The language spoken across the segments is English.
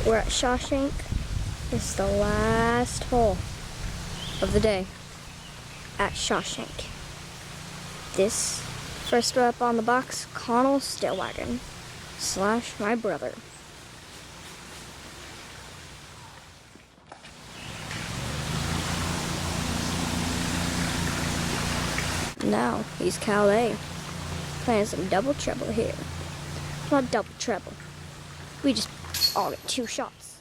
We're at Shawshank. This is the last hole of the day at Shawshank. This first up on the box, Claire Stillwagon / my brother. Now he's Cal A, playing some double treble here. Not double treble. We just all get 2 shots.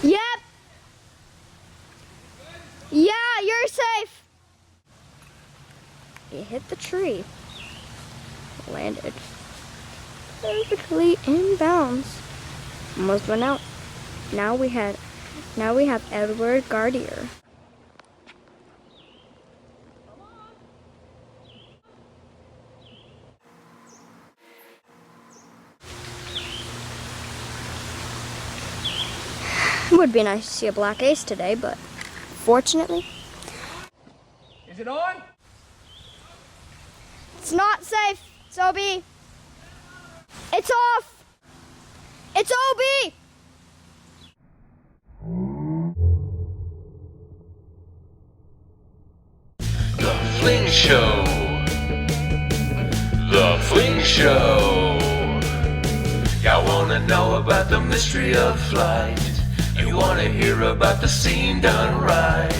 Yep. Yeah, you're safe. It hit the tree. Landed perfectly in bounds. Almost went out. Now we have Edward Giere. It would be nice to see a black ace today, but fortunately, is it on? It's not safe. It's OB. It's off. It's OB. The Fling Show. The Fling Show. Y'all wanna know about the mystery of flight. You wanna hear about the scene done right.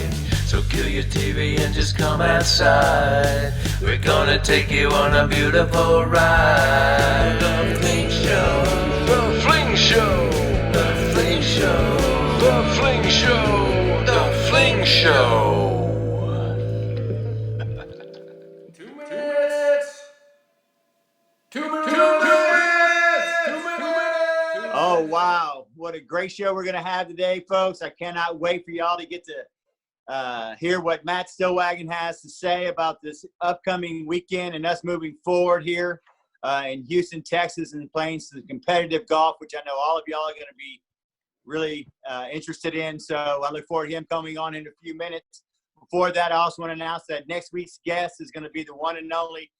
So kill your TV and just come outside. We're gonna take you on a beautiful ride. The Fling Show. The Fling Show. The Fling Show. The Fling Show. The Fling Show. 2 minutes. 2 minutes. 2 minutes. 2 minutes. Oh, wow. What a great show we're going to have today, folks. I cannot wait for y'all to get to hear what Matt Stillwagon has to say about this upcoming weekend and us moving forward here in Houston, Texas, and playing some competitive golf, which I know all of y'all are going to be really interested in. So I look forward to him coming on in a few minutes. Before that, I also want to announce that next week's guest is going to be the one and only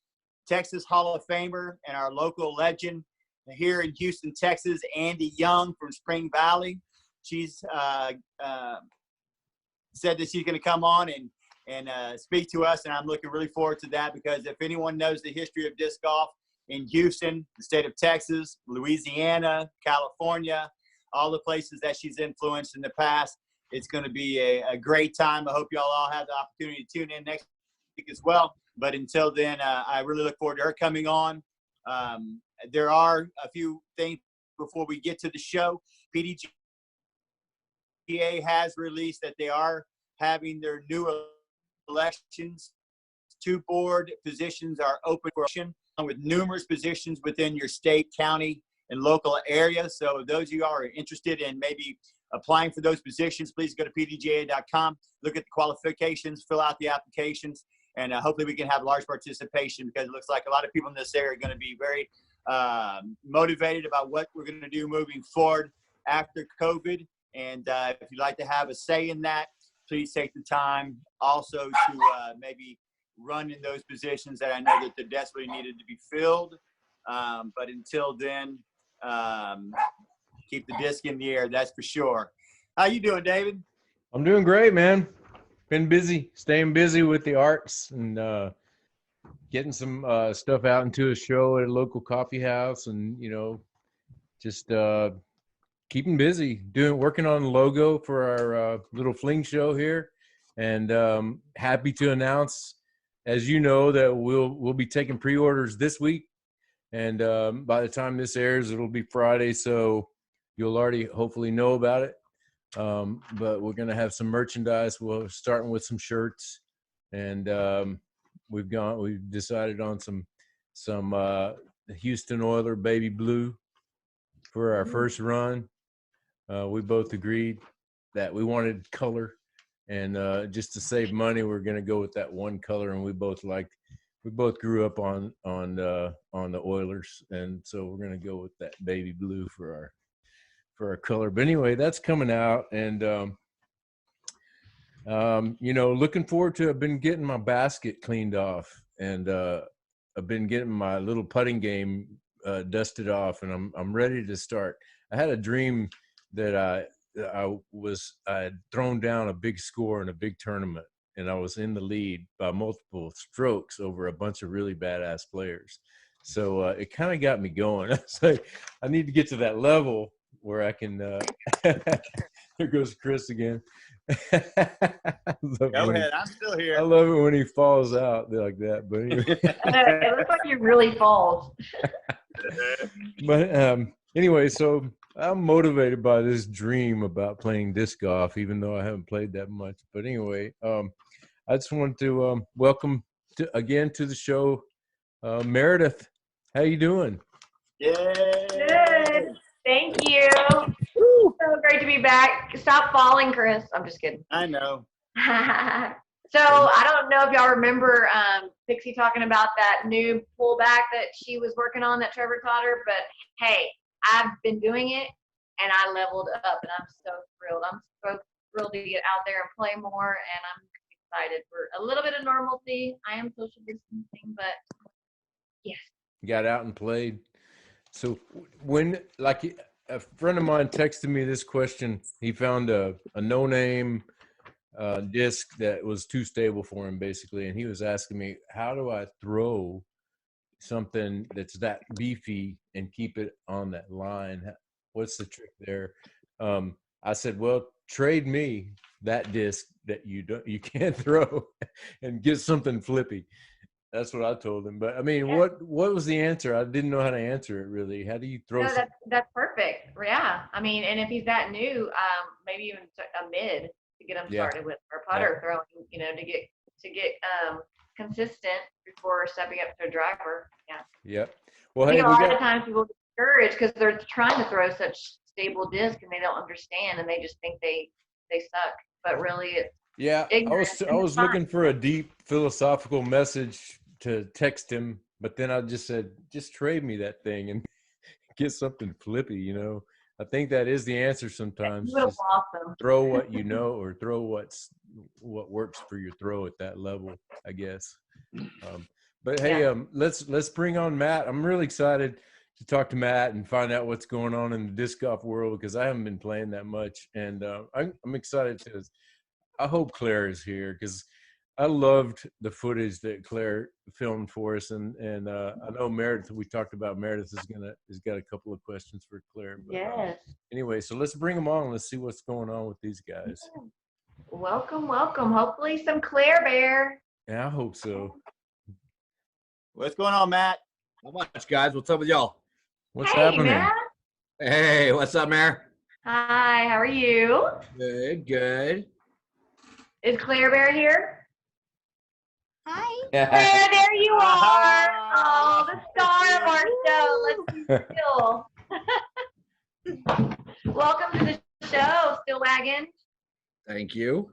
Texas Hall of Famer and our local legend here in Houston, Texas, Andy Young from Spring Valley. She's said that she's going to come on and speak to us, and I'm looking really forward to that, because if anyone knows the history of disc golf in Houston, the state of Texas, Louisiana, California, all the places that she's influenced in the past, it's going to be a great time. I hope y'all all have the opportunity to tune in next week as well. But until then, I really look forward to her coming on. There are a few things before we get to the show. PDGA has released that they are having their new elections. 2 board positions are open for election, with numerous positions within your state, county, and local area. So if those of you are interested in maybe applying for those positions, please go to pdga.com, look at the qualifications, fill out the applications, and hopefully we can have large participation, because it looks like a lot of people in this area are going to be very motivated about what we're going to do moving forward after COVID. And if you'd like to have a say in that, please take the time also to maybe run in those positions that I know that they're desperately needed to be filled. But until then, keep the disc in the air, that's for sure. How you doing, David? I'm doing great, man. Been busy, staying busy with the arts and getting some stuff out into a show at a local coffee house, and just keeping busy, working on the logo for our little Fling show here, and happy to announce, as you know, that we'll be taking pre-orders this week, and by the time this airs, it'll be Friday, so you'll already hopefully know about it. But we're gonna have some merchandise. We're starting with some shirts, and we've decided on some Houston Oiler baby blue for our first run. We both agreed that we wanted color, and just to save money, we're gonna go with that one color. And we both grew up on the Oilers, and so we're gonna go with that baby blue for our color. But anyway, that's coming out, and Looking forward to. I've been getting my basket cleaned off, and I've been getting my little putting game dusted off, and I'm ready to start. I had a dream that I had thrown down a big score in a big tournament, and I was in the lead by multiple strokes over a bunch of really badass players. So it kind of got me going. I was like, I need to get to that level where I can. There goes Chris again. Go ahead. I'm still here. I love it when he falls out like that. But anyway. It looks like he really falls. But anyway, so I'm motivated by this dream about playing disc golf, even though I haven't played that much. But anyway, I just want to welcome again to the show, Meridith. How you doing? Good. Thank you. Woo. So great to be back. Stop falling, Chris. I'm just kidding. I know. So I don't know if y'all remember Pixie talking about that new pullback that she was working on that Trevor taught her, but hey, I've been doing it and I leveled up and I'm so thrilled. I'm so thrilled to get out there and play more, and I'm excited for a little bit of normalcy. I am social distancing, but yes. Got out and played. So when, like, a friend of mine texted me this question. He found a no-name disc that was too stable for him, basically, and he was asking me, how do I throw something that's that beefy and keep it on that line? What's the trick there? I said, well, trade me that disc that you can't throw and get something flippy. That's what I told him. But I mean, Yeah. what was the answer? I didn't know how to answer it really. How do you throw? No, that's perfect. Yeah, I mean, and if he's that new, maybe even a mid to get him started with, or putter throwing, to get consistent before stepping up to a driver. Yeah. Yep. Well, I hey, think a lot of times people get discouraged because they're trying to throw such stable disc and they don't understand and they just think they suck. But really, it's I was looking for a deep philosophical message to text him, but then I just said, just trade me that thing and get something flippy. I think that is the answer sometimes. Just awesome. Throw what you know, or throw what works for your throw at that level, I guess. But hey, let's bring on Matt. I'm really excited to talk to Matt and find out what's going on in the disc golf world, because I haven't been playing that much, and I'm excited to. I hope Claire is here, because I loved the footage that Claire filmed for us, and I know Meridith. We talked about Meridith has got a couple of questions for Claire. But, yes. Anyway, so let's bring them on. Let's see what's going on with these guys. Welcome. Hopefully some Claire Bear. Yeah, I hope so. What's going on, Matt? Not much, guys. What's up with y'all? What's happening? Matt. Hey, what's up, Mayor? Hi. How are you? Good. Is Claire Bear here? Hi. Claire, there you are. Oh, the star of our show. Let's be still. Welcome to the show, Stillwagon. Thank you.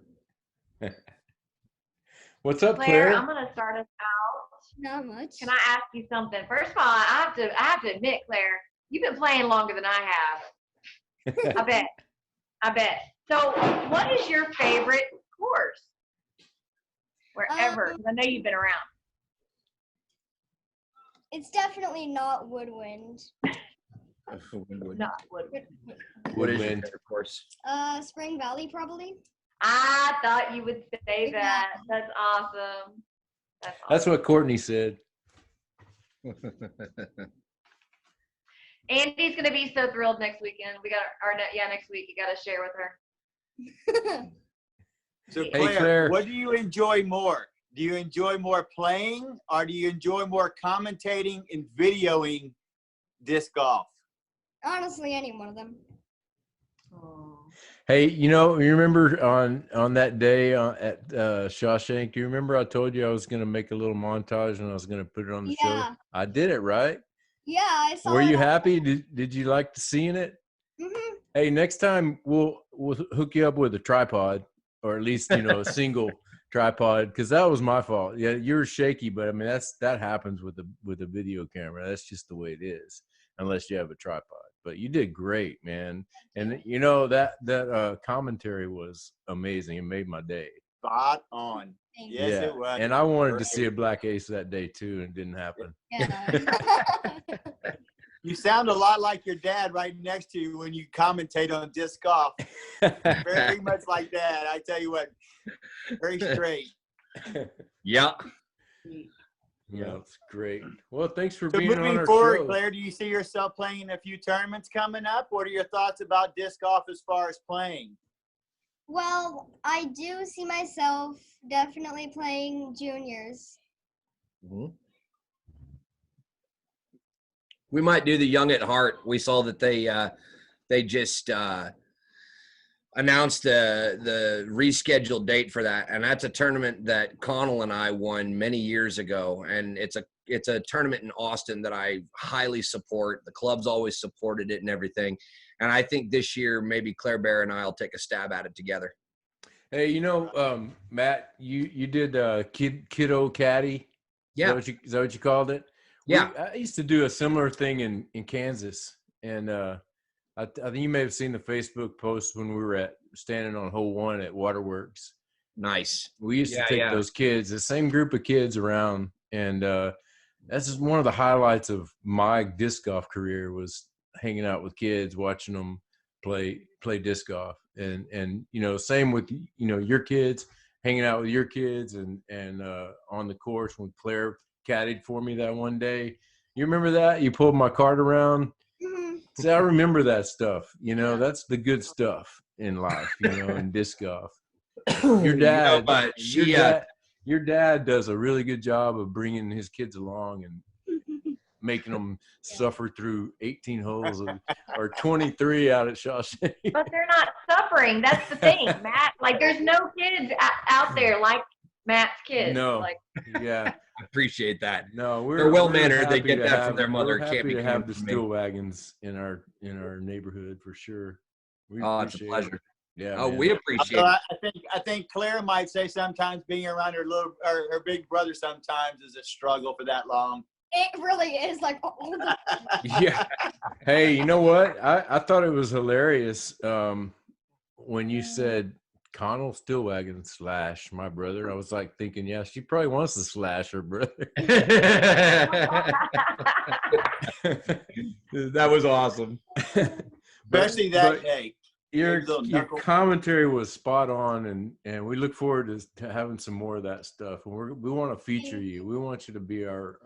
What's up, Claire, Claire? I'm going to start us out. Not much. Can I ask you something? First of all, I have to admit, Claire, you've been playing longer than I have. I bet. So what is your favorite course? Wherever, because I know you've been around. It's definitely not Woodwind. Not Woodwind. What is your Woodwind. favorite course? Spring Valley, probably. I thought you would say that. That's awesome. That's what Courtney said. Andy's gonna be so thrilled next weekend. We got next week. You got to share with her. So Hey, Claire. What do you enjoy more? Do you enjoy more playing, or do you enjoy more commentating and videoing disc golf? Honestly, any one of them. Oh. Hey, you remember on that day at Shawshank, do you remember I told you I was going to make a little montage and I was going to put it on the show? I did it, right? Yeah, I saw it. Were you happy? Did you like seeing it? Mm-hmm. Hey, next time we'll hook you up with a tripod, or at least, a single tripod, because that was my fault. Yeah, you're shaky, but I mean, that happens with a video camera. That's just the way it is, unless you have a tripod. But you did great, man. And that commentary was amazing. It made my day. Spot on. Thank Yes, yeah. it was. And I wanted to Great. see a black ace that day too, and it didn't happen. Yeah. You sound a lot like your dad right next to you when you commentate on disc golf. Very much like that. I tell you what, very straight. Yeah. Yeah, it's great. Well, thanks for So being on moving our forward, show. Claire, do you see yourself playing a few tournaments coming up? What are your thoughts about disc golf as far as playing? Well, I do see myself definitely playing juniors. Mhm. We might do the Young at Heart. We saw that they just announced the rescheduled date for that, and that's a tournament that Connell and I won many years ago, and it's a tournament in Austin that I highly support. The club's always supported it and everything, and I think this year maybe Claire Bear and I'll take a stab at it together. Hey, Matt, you did Kiddo Caddy. Yeah. Is that what you called it? Yeah. I used to do a similar thing in Kansas, and I think you may have seen the Facebook post when we were standing on hole 1 at Waterworks. Nice. We used to take those kids, the same group of kids around, and that's just one of the highlights of my disc golf career was hanging out with kids, watching them play disc golf, and same with your kids, hanging out with your kids, and on the course when Claire caddied for me that one day. You remember that? You pulled my cart around. Mhm. See, I remember that stuff. That's the good stuff in life, in disc golf. Your dad, but your dad does a really good job of bringing his kids along and making them suffer through 18 holes or 23 out at Shawshank. But they're not suffering. That's the thing, Matt. Like, there's no kids out there like Matt's kids. No. Like, Yeah. appreciate that. No, They're well-mannered. happy They get to that have- from their mother. We're It can't happy be to have coming the from me. Stillwagons in our neighborhood for sure. We Oh, it's a appreciate pleasure. it. Yeah. Oh, man. we appreciate Although it. I think Claire might say sometimes being around her big brother sometimes is a struggle for that long. It really is like all the Yeah. Hey, you know what? I thought it was hilarious when you said Connell Stillwagon / my brother. I was like thinking, yeah, she probably wants to slash her brother. That was awesome. Especially that day. Your Little your knuckle. commentary was spot on, and we look forward to having some more of that stuff. And we want to feature you. We want you to be our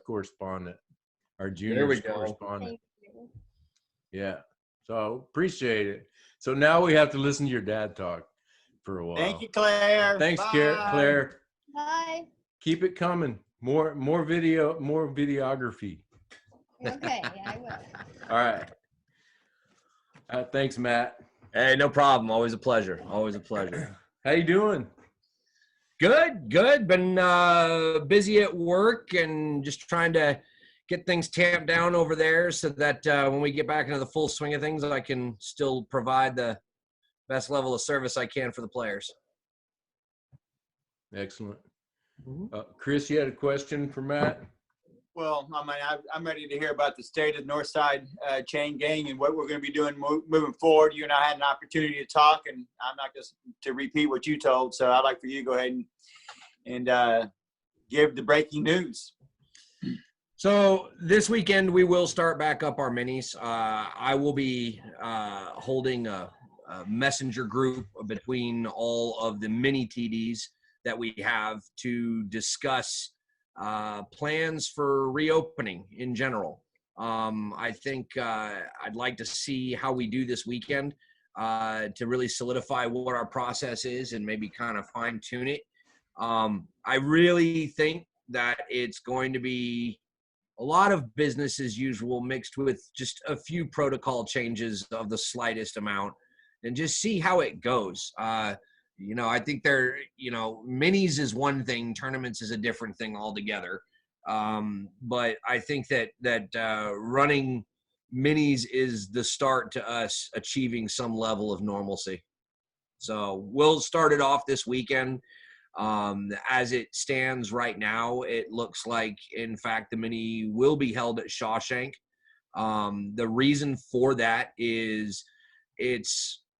correspondent, our junior we go. correspondent. Thank you. Yeah. So appreciate it. So now we have to listen to your dad talk for a while. Thank you, Claire. Thanks, Bye. Claire. Bye. Keep it coming. More videography. Okay, yeah, I will. All right. Thanks, Matt. Hey, no problem. Always a pleasure. Always a pleasure. How you doing? Good. Been busy at work and just trying to get things tamped down over there so that when we get back into the full swing of things, I can still provide the best level of service I can for the players. Excellent. Chris, you had a question for Matt? Well, I mean, I'm ready to hear about the state of Northside Chain Gang and what we're going to be doing moving forward. You and I had an opportunity to talk, and I'm not just to repeat what you told. So I'd like for you to go ahead and give the breaking news. So this weekend we will start back up our minis. I will be holding a messenger group between all of the mini TDs that we have to discuss plans for reopening in general. I think I'd like to see how we do this weekend to really solidify what our process is and maybe kind of fine tune it. I really think that it's going to be a lot of business as usual mixed with just a few protocol changes of the slightest amount and just see how it goes. I think minis is one thing, tournaments is a different thing altogether. But I think that running minis is the start to us achieving some level of normalcy. So we'll start it off this weekend. As it stands right now, it looks like, in fact, the mini will be held at Shawshank. The reason for that is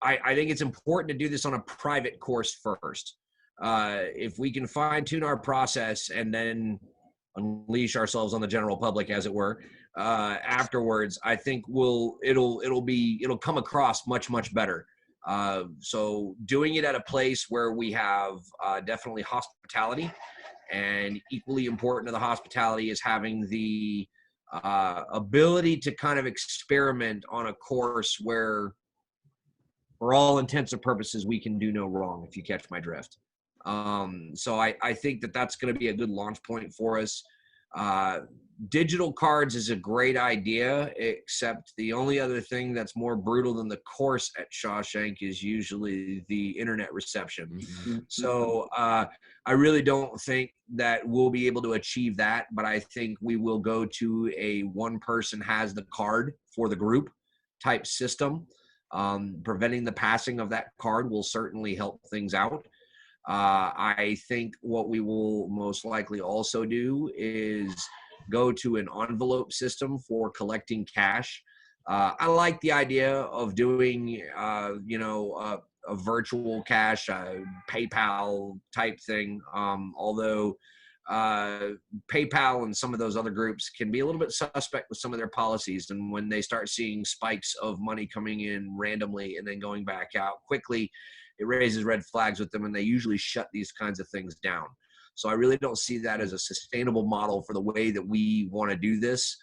I think it's important to do this on a private course first. if we can fine tune our process and then unleash ourselves on the general public, as it were, afterwards, I think it'll come across much better. So doing it at a place where we have definitely hospitality, and equally important to the hospitality is having the ability to kind of experiment on a course where, for all intents and purposes, we can do no wrong, if you catch my drift. So I think that that's going to be a good launch point for us. Digital cards is a great idea, except the only other thing that's more brutal than the course at Shawshank is usually the internet reception. Mm-hmm. So I really don't think that we'll be able to achieve that, but I think we will go to a one person has the card for the group type system. Preventing the passing of that card will certainly help things out. I think what we will most likely also do is go to an envelope system for collecting cash. I like the idea of doing, a virtual cash, PayPal type thing. Although PayPal and some of those other groups can be a little bit suspect with some of their policies. And when they start seeing spikes of money coming in randomly and then going back out quickly, it raises red flags with them, and they usually shut these kinds of things down. So I really don't see that as a sustainable model for the way that we want to do this.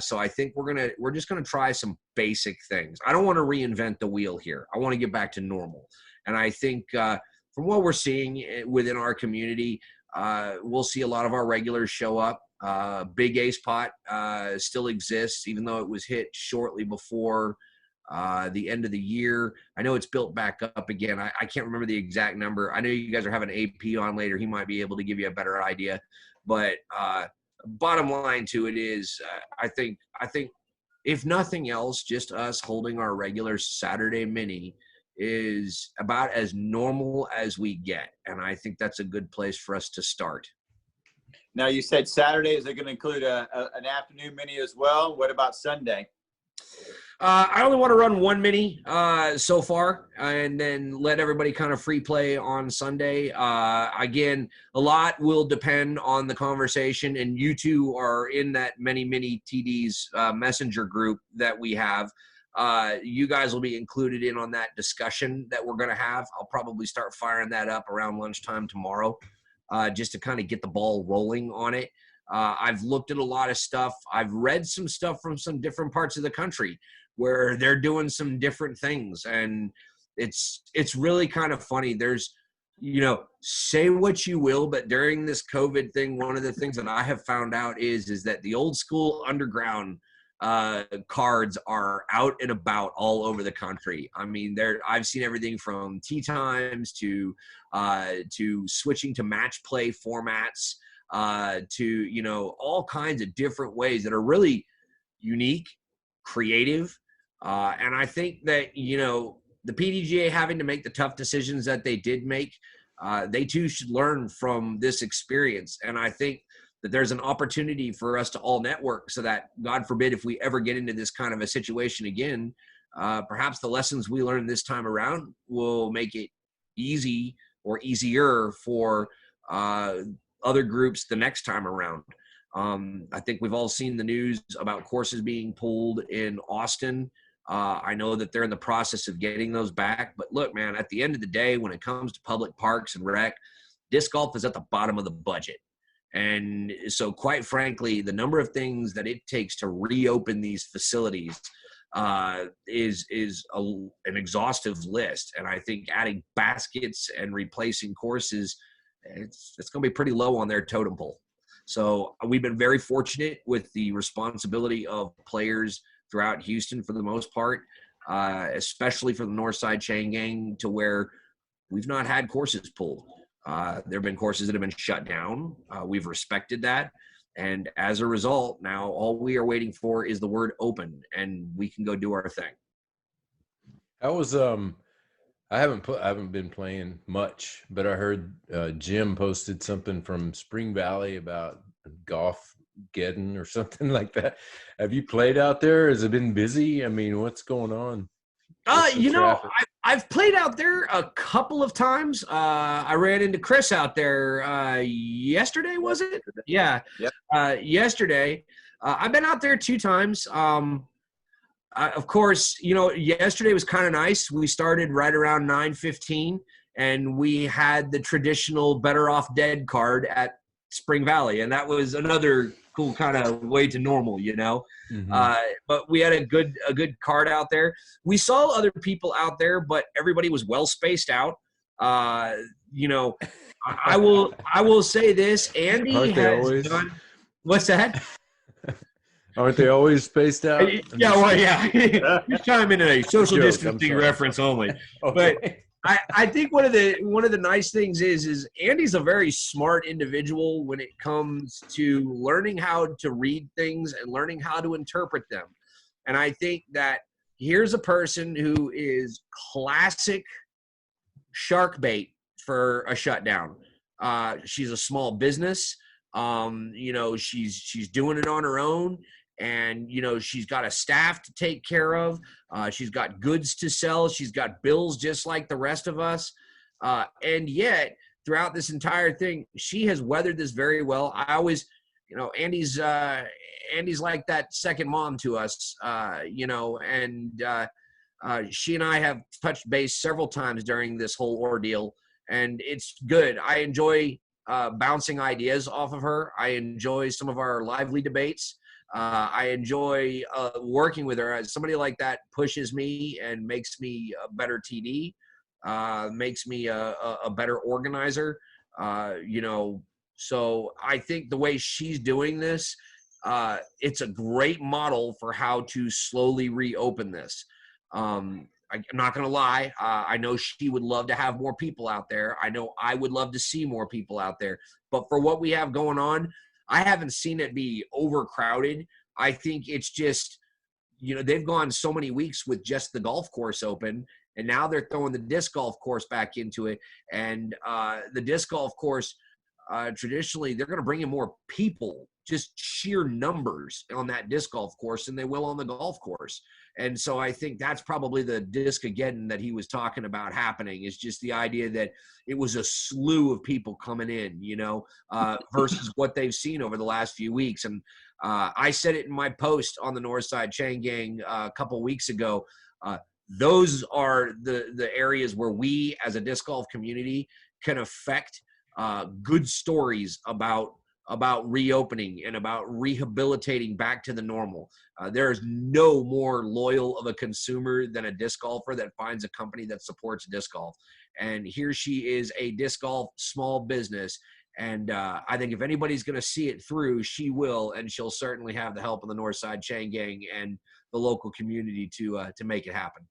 So I think we're just gonna try some basic things. I don't want to reinvent the wheel here. I want to get back to normal. And I think from what we're seeing within our community, we'll see a lot of our regulars show up. Big Ace Pot still exists, even though it was hit shortly before the end of the year. I know it's built back up again. I can't remember the exact number. I know you guys are having AP on later. He might be able to give you a better idea. But bottom line to it is, I think if nothing else, just us holding our regular Saturday mini is about as normal as we get. And I think that's a good place for us to start. Now, you said Saturday. Is it going to include an afternoon mini as well? What about Sunday? I only want to run one mini so far, and then let everybody kind of free play on Sunday. Again, a lot will depend on the conversation, and you two are in that mini TDs messenger group that we have. You guys will be included in on that discussion that we're going to have. I'll probably start firing that up around lunchtime tomorrow, just to kind of get the ball rolling on it. I've looked at a lot of stuff. I've read some stuff from some different parts of the country where they're doing some different things, and it's really kind of funny. There's, say what you will, but during this COVID thing, one of the things that I have found out is that the old school underground cards are out and about all over the country. I mean, I've seen everything from tea times to switching to match play formats, to all kinds of different ways that are really unique, creative, and I think that the PDGA having to make the tough decisions that they did make, they too should learn from this experience. And I think that there's an opportunity for us to all network, so that, God forbid, if we ever get into this kind of a situation again, perhaps the lessons we learned this time around will make it easy or easier for other groups the next time around. I think we've all seen the news about courses being pulled in Austin. I know that they're in the process of getting those back. But look, man, at the end of the day, when it comes to public parks and rec, disc golf is at the bottom of the budget. And so, quite frankly, the number of things that it takes to reopen these facilities is an exhaustive list. And I think adding baskets and replacing courses, it's going to be pretty low on their totem pole. So we've been very fortunate with the responsibility of players throughout Houston for the most part, especially for the Northside Chain Gang, to where we've not had courses pulled. There have been courses that have been shut down. We've respected that. And as a result, now all we are waiting for is the word open, and we can go do our thing. I was I haven't been playing much, but I heard Jim posted something from Spring Valley about golf getting or something like that. Have you played out there? Has it been busy? I mean, what's going on? I I've played out there a couple of times. I ran into Chris out there yesterday, was it? Yeah. Yep. Yesterday. I've been out there 2 times. Of course, you know, yesterday was kind of nice. We started right around 9:15, and we had the traditional Better Off Dead card at Spring Valley, and that was another cool kind of way to normal, you know. But we had a good card out there. We saw other people out there, but everybody was well spaced out. You know, I will say this: Andy has done. What's that? Aren't they always spaced out? Yeah, well, yeah. Just chime in a social distancing reference only. Okay. But I think one of the nice things is Andy's a very smart individual when it comes to learning how to read things and learning how to interpret them. And I think that here's a person who is classic shark bait for a shutdown. She's a small business. You know, she's doing it on her own. And, you know, she's got a staff to take care of. She's got goods to sell. She's got bills just like the rest of us. And yet, throughout this entire thing, she has weathered this very well. I always, you know, Andy's like that second mom to us, you know, and she and I have touched base several times during this whole ordeal. And it's good. I enjoy bouncing ideas off of her. I enjoy some of our lively debates. I enjoy working with her. Somebody like that pushes me and makes me a better TD, makes me a better organizer, you know. So I think the way she's doing this, it's a great model for how to slowly reopen this. I'm not going to lie. I know she would love to have more people out there. I know I would love to see more people out there. But for what we have going on, I haven't seen it be overcrowded. I think it's just, you know, they've gone so many weeks with just the golf course open, and now they're throwing the disc golf course back into it. And the disc golf course, traditionally, they're going to bring in more people, just sheer numbers on that disc golf course than they will on the golf course. And so I think that's probably the disc again that he was talking about happening, is just the idea that it was a slew of people coming in, you know, versus what they've seen over the last few weeks. And I said it in my post on the Northside Chain Gang a couple of weeks ago. Those are the areas where we as a disc golf community can affect good stories about reopening and about rehabilitating back to the normal. There is no more loyal of a consumer than a disc golfer that finds a company that supports disc golf. And here she is, a disc golf small business. And I think if anybody's going to see it through, she will, and she'll certainly have the help of the Northside Chain Gang and the local community to make it happen.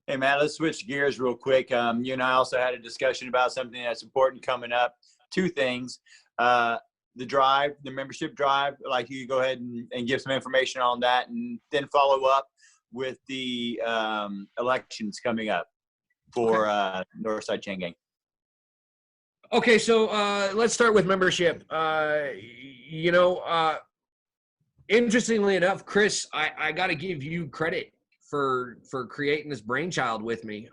Hey, Matt, let's switch gears real quick. You and I also had a discussion about something that's important coming up. 2 things. The drive, the membership drive, like you go ahead and give some information on that, and then follow up with the elections coming up for Northside Chain Gang. Okay, so let's start with membership. You know, interestingly enough, Chris, I got to give you credit for creating this brainchild with me.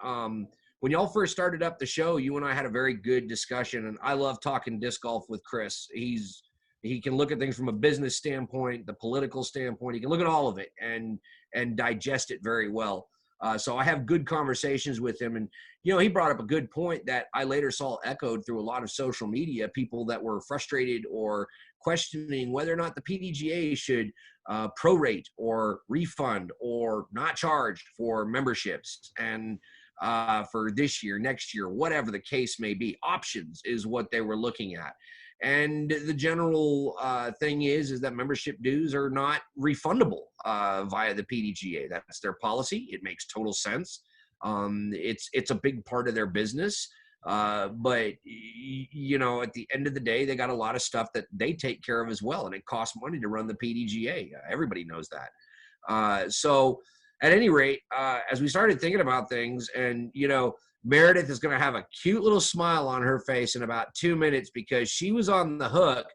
When y'all first started up the show, you and I had a very good discussion, and I love talking disc golf with Chris. He can look at things from a business standpoint, the political standpoint. He can look at all of it and digest it very well. So I have good conversations with him. And, you know, he brought up a good point that I later saw echoed through a lot of social media, people that were frustrated or questioning whether or not the PDGA should prorate or refund or not charge for memberships. And for this year, next year, whatever the case may be. Options is what they were looking at. And the general thing is that membership dues are not refundable via the PDGA. That's their policy. It makes total sense. It's a big part of their business. But, you know, at the end of the day, they got a lot of stuff that they take care of as well. And it costs money to run the PDGA. Everybody knows that. So at any rate, as we started thinking about things, and, you know, Meridith is going to have a cute little smile on her face in about 2 minutes, because she was on the hook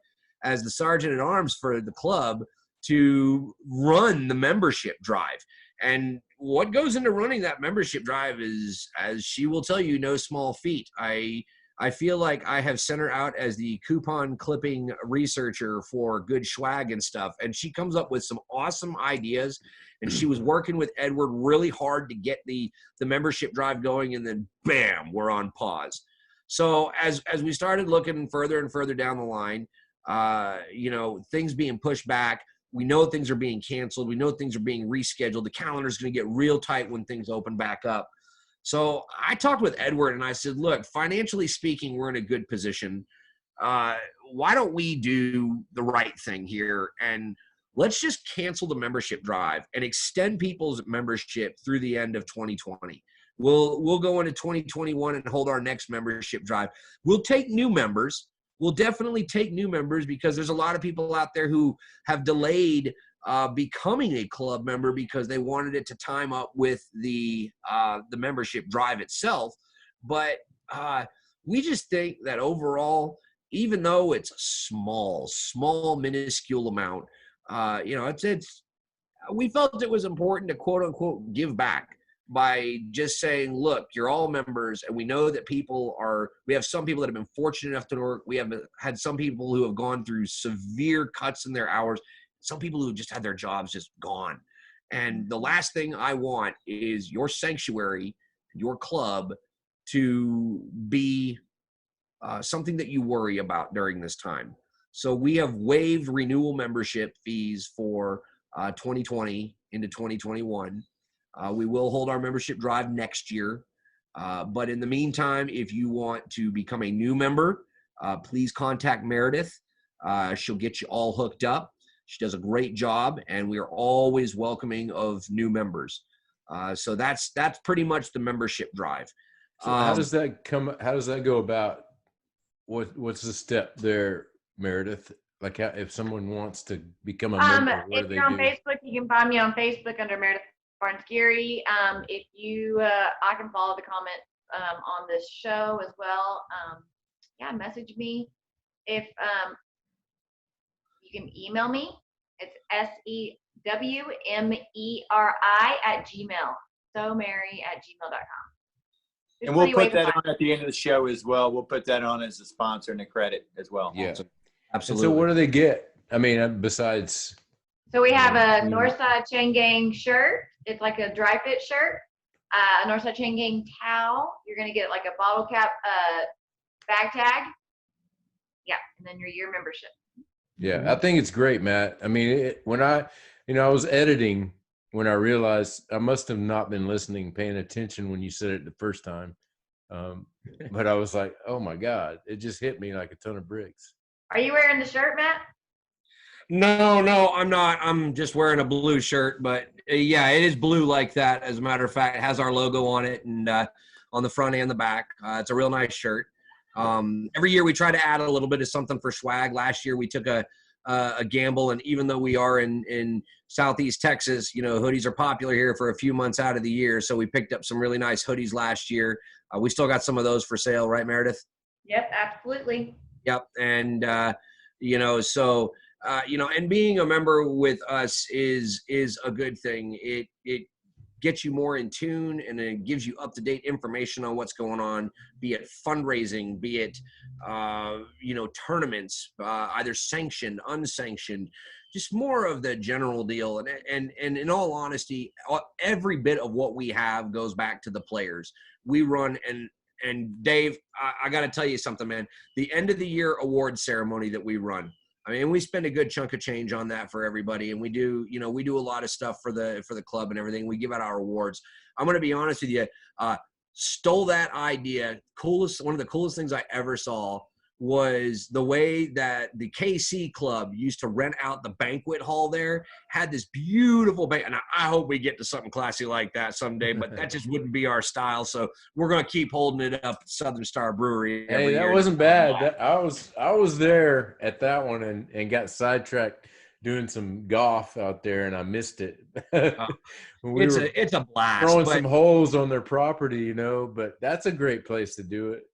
as the sergeant at arms for the club to run the membership drive. And what goes into running that membership drive is, as she will tell you, no small feat. I feel like I have sent her out as the coupon clipping researcher for good swag and stuff, and she comes up with some awesome ideas. And she was working with Edward really hard to get the membership drive going, and then bam, we're on pause. So as we started looking further and further down the line, things being pushed back, we know things are being canceled, we know things are being rescheduled. The calendar's going to get real tight when things open back up. So I talked with Edward and I said, look, financially speaking, we're in a good position. Why don't we do the right thing here and let's just cancel the membership drive and extend people's membership through the end of 2020. We'll go into 2021 and hold our next membership drive. We'll take new members. We'll definitely take new members because there's a lot of people out there who have delayed becoming a club member because they wanted it to time up with the membership drive itself. But we just think that overall, even though it's a small, minuscule amount, we felt it was important to quote unquote give back by just saying, look, you're all members, and we know that we have some people that have been fortunate enough to work. We have had some people who have gone through severe cuts in their hours, some people who just had their jobs just gone. And the last thing I want is your sanctuary, your club, to be something that you worry about during this time. So we have waived renewal membership fees for 2020 into 2021. We will hold our membership drive next year. But in the meantime, if you want to become a new member, please contact Meridith. She'll get you all hooked up. She does a great job, and we are always welcoming of new members. So that's pretty much the membership drive. So how does that go about? What's the step there, Meridith? Like if someone wants to become a member, what do they do? If you're on Facebook, you can find me on Facebook under Meridith Giere. If you, I can follow the comment on this show as well. Message me. If you can email me, it's SEWMERI@gmail. SoMary@gmail.com. And we'll put that on at the end of the show as well. We'll put that on as a sponsor and a credit as well. Yeah, absolutely. And so what do they get? I mean, besides. So we have a Northside Chain Gang shirt. It's like a dry fit shirt. A Northside Chain Gang towel. You're going to get like a bottle cap bag tag. Yeah, and then your year membership. Yeah, I think it's great, Matt. I mean, when I was editing, when I realized I must have not been paying attention when you said it the first time. But I was like, oh my God, it just hit me like a ton of bricks. Are you wearing the shirt, Matt? No, I'm not. I'm just wearing a blue shirt, but yeah, it is blue like that. As a matter of fact, it has our logo on it and on the front and the back. It's a real nice shirt. Every year we try to add a little bit of something for swag. Last year we took a gamble, and even though we are in Southeast Texas, hoodies are popular here for a few months out of the year. So we picked up some really nice hoodies last year. We still got some of those for sale, right, Meridith? Yep, absolutely. Yep. And, and being a member with us is a good thing. It gets you more in tune, and it gives you up-to-date information on what's going on, be it fundraising, be it, tournaments, either sanctioned, unsanctioned, just more of the general deal. And in all honesty, every bit of what we have goes back to the players. We run, and Dave, I got to tell you something, man. The end of the year award ceremony that we run, I mean, we spend a good chunk of change on that for everybody, and we do a lot of stuff for the club and everything. We give out our awards. I'm going to be honest with you. Stole that idea. One of the coolest things I ever saw was the way that the KC club used to rent out the banquet hall there, had this beautiful and I hope we get to something classy like that someday, but that just wouldn't be our style. So we're going to keep holding it up at Southern Star Brewery. Hey, that wasn't bad. I was there at that one and got sidetracked doing some golf out there, and I missed it. It's a blast. Throwing some holes on their property, but that's a great place to do it.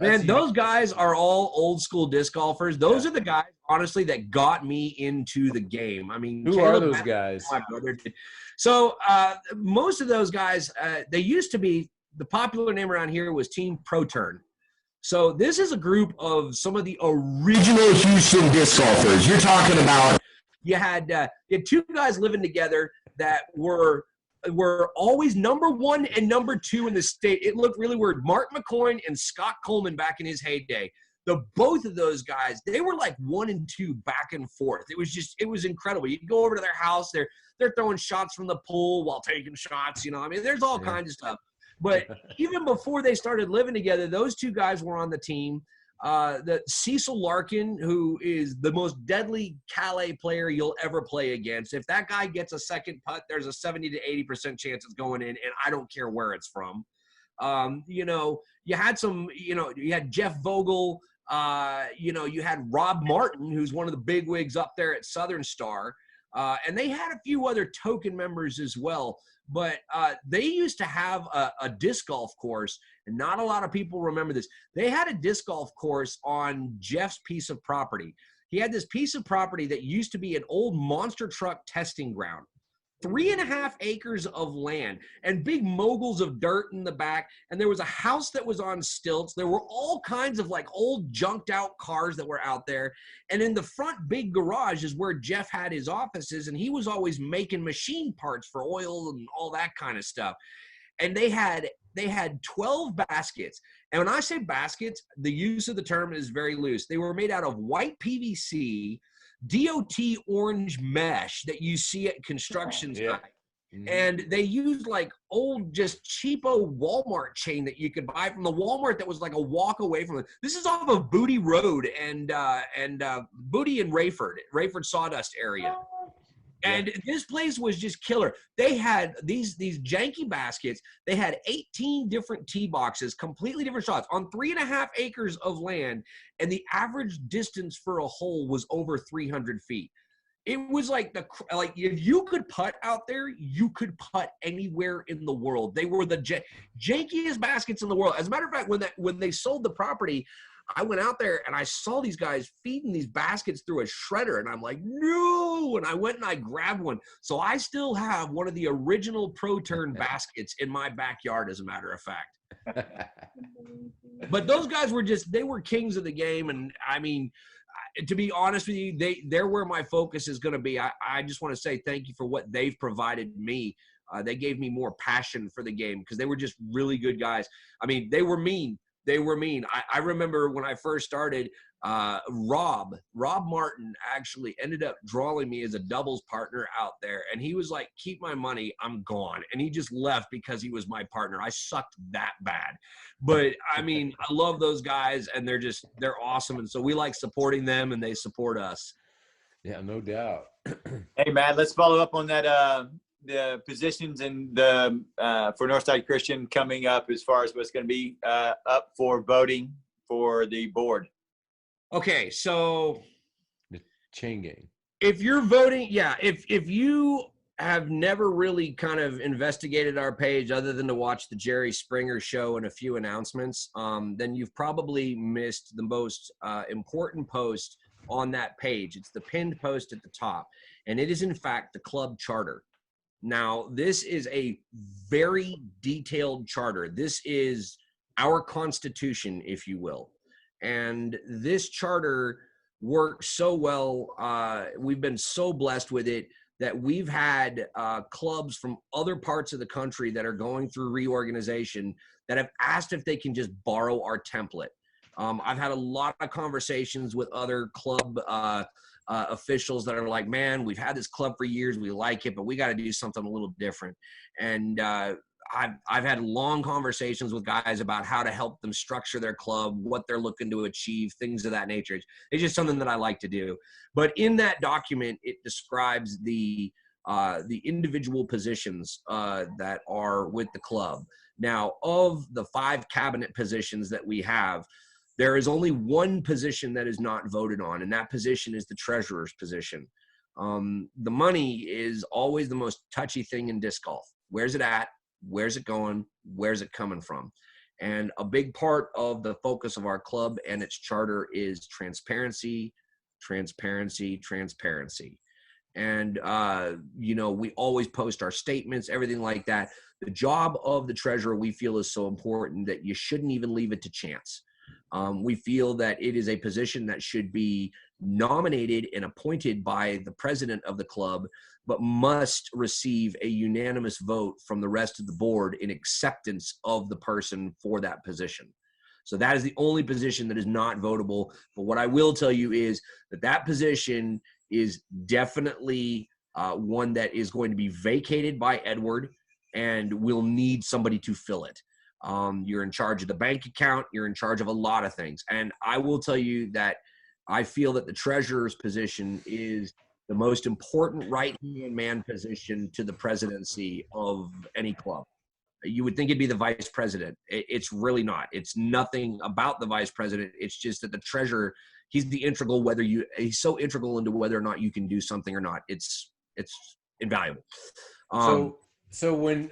Man, those guys are all old school disc golfers. Those are the guys, honestly, that got me into the game. I mean, Who Caleb are those Matt- guys? my brother did. So most of those guys, they used to be, the popular name around here was Team Pro Turn. So this is a group of some of the original Houston disc golfers. You're talking about, you had two guys living together that were always number 1 and number 2 in the state. It looked really weird. Mark McCoy and Scott Coleman back in his heyday. Both of those guys, they were like 1 and 2 back and forth. It was incredible. You'd go over to their house, they're throwing shots from the pool while taking shots. I mean, there's all kinds of stuff. But even before they started living together, those two guys were on the team. The Cecil Larkin, who is the most deadly Calais player you'll ever play against. If that guy gets a second putt, there's a 70 to 80% chance it's going in, and I don't care where it's from. You had you had Jeff Vogel. You had Rob Martin, who's one of the big wigs up there at Southern Star. And they had a few other token members as well. But they used to have a disc golf course, and not a lot of people remember this. They had a disc golf course on Jeff's piece of property. He had this piece of property that used to be an old monster truck testing ground. 3.5 acres of land and big moguls of dirt in the back. And there was a house that was on stilts. There were all kinds of like old junked out cars that were out there. And in the front big garage is where Jeff had his offices. And he was always making machine parts for oil and all that kind of stuff. And they had 12 baskets. And when I say baskets, the use of the term is very loose. They were made out of white PVC, DOT orange mesh that you see at construction sites. Mm-hmm. And they used like old, just cheapo Walmart chain that you could buy from the Walmart that was like a walk away from it. This is off of Booty Road and Booty and Rayford Sawdust area. And this place was just killer. They had these janky baskets. They had 18 different tee boxes, completely different shots on 3.5 acres of land. And the average distance for a hole was over 300 feet. It was like if you could putt out there, you could putt anywhere in the world. They were the jankiest baskets in the world. As a matter of fact, when they sold the property, I went out there and I saw these guys feeding these baskets through a shredder, and I'm like, no! And I went and I grabbed one. So I still have one of the original Pro Turn baskets in my backyard, as a matter of fact. But those guys they were kings of the game. And I mean, to be honest with you, they're where my focus is going to be. I just want to say thank you for what they've provided me. They gave me more passion for the game because they were just really good guys. I mean, they were mean. I remember when I first started, Rob Martin actually ended up drawing me as a doubles partner out there. And he was like, keep my money, I'm gone. And he just left because he was my partner. I sucked that bad. But I mean, I love those guys, and they're awesome. And so we like supporting them, and they support us. Yeah, no doubt. Hey, Matt, let's follow up on that. The positions and the for Northside Christian coming up as far as what's going to be up for voting for the board. Okay, so the chain gang. If you're voting, if you have never really kind of investigated our page other than to watch the Jerry Springer show and a few announcements, then you've probably missed the most important post on that page. It's the pinned post at the top, and it is in fact the club charter. Now, this is a very detailed charter. This is our constitution, if you will. And this charter works so well. We've been so blessed with it that we've had clubs from other parts of the country that are going through reorganization that have asked if they can just borrow our template. I've had a lot of conversations with other club officials that are like, man, we've had this club for years, we like it, but we got to do something a little different. And I've had long conversations with guys about how to help them structure their club, what they're looking to achieve, things of that nature. It's just something that I like to do. But in that document, it describes the individual positions that are with the club. Now, of the 5 cabinet positions that we have, there is only one position that is not voted on, and that position is the treasurer's position. The money is always the most touchy thing in disc golf. Where's it at? Where's it going? Where's it coming from? And a big part of the focus of our club and its charter is transparency, transparency, transparency. And, you know, we always post our statements, everything like that. The job of the treasurer, we feel, is so important that you shouldn't even leave it to chance. We feel that it is a position that should be nominated and appointed by the president of the club, but must receive a unanimous vote from the rest of the board in acceptance of the person for that position. So that is the only position that is not votable. But what I will tell you is that that position is definitely one that is going to be vacated by Edward, and will need somebody to fill it. You're in charge of the bank account. You're in charge of a lot of things. And I will tell you that I feel that the treasurer's position is the most important right-hand man position to the presidency of any club. You would think it'd be the vice president. It's really not. It's nothing about the vice president. It's just that the treasurer, he's the integral, he's so integral into whether or not you can do something or not. It's invaluable. So when,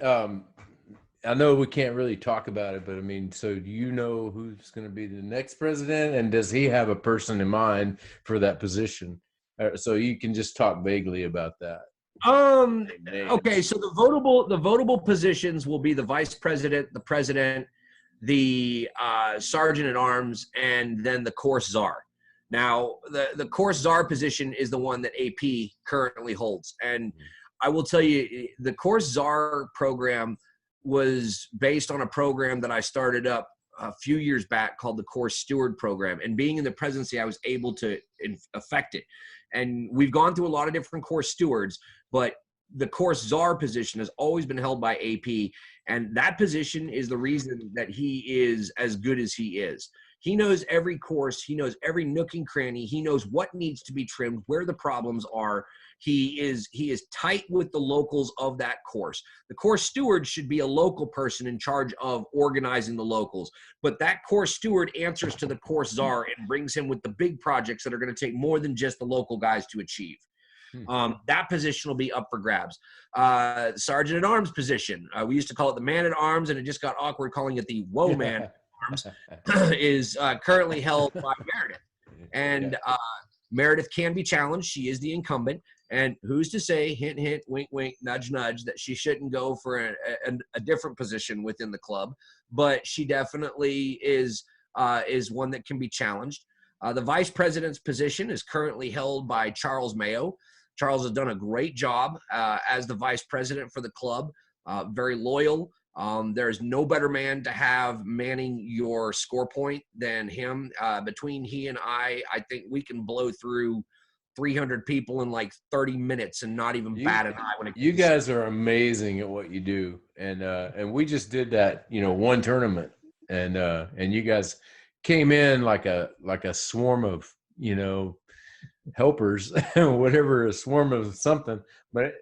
I know we can't really talk about it, but I mean, so do you know who's going to be the next president, and does he have a person in mind for that position? So you can just talk vaguely about that. Okay, so the votable positions will be the vice president, the president, the sergeant at arms, and then the course czar. Now, the course czar position is the one that AP currently holds, and I will tell you, the course czar program was based on a program that I started up a few years back called the course steward program. And being in the presidency, I was able to affect it. And we've gone through a lot of different course stewards, but the course czar position has always been held by AP. And that position is the reason that he is as good as he is. He knows every course. He knows every nook and cranny. He knows what needs to be trimmed, where the problems are. He is tight with the locals of that course. The course steward should be a local person in charge of organizing the locals. But that course steward answers to the course czar and brings him with the big projects that are going to take more than just the local guys to achieve. That position will be up for grabs. Sergeant at arms position. We used to call it the man at arms, and it just got awkward calling it the whoa man at arms, is currently held by Meridith. And Meridith can be challenged. She is the incumbent. And who's to say, hint, hint, wink, wink, nudge, nudge, that she shouldn't go for a different position within the club. But she definitely is one that can be challenged. The vice president's position is currently held by Charles Mayo. Charles has done a great job as the vice president for the club, very loyal. There's no better man to have manning your score point than him. Between he and I think we can blow through 300 people in like 30 minutes and not even bat an eye when it comes. You guys are amazing at what you do. And we just did that, one tournament, and you guys came in like a swarm of, helpers, whatever, a swarm of something. But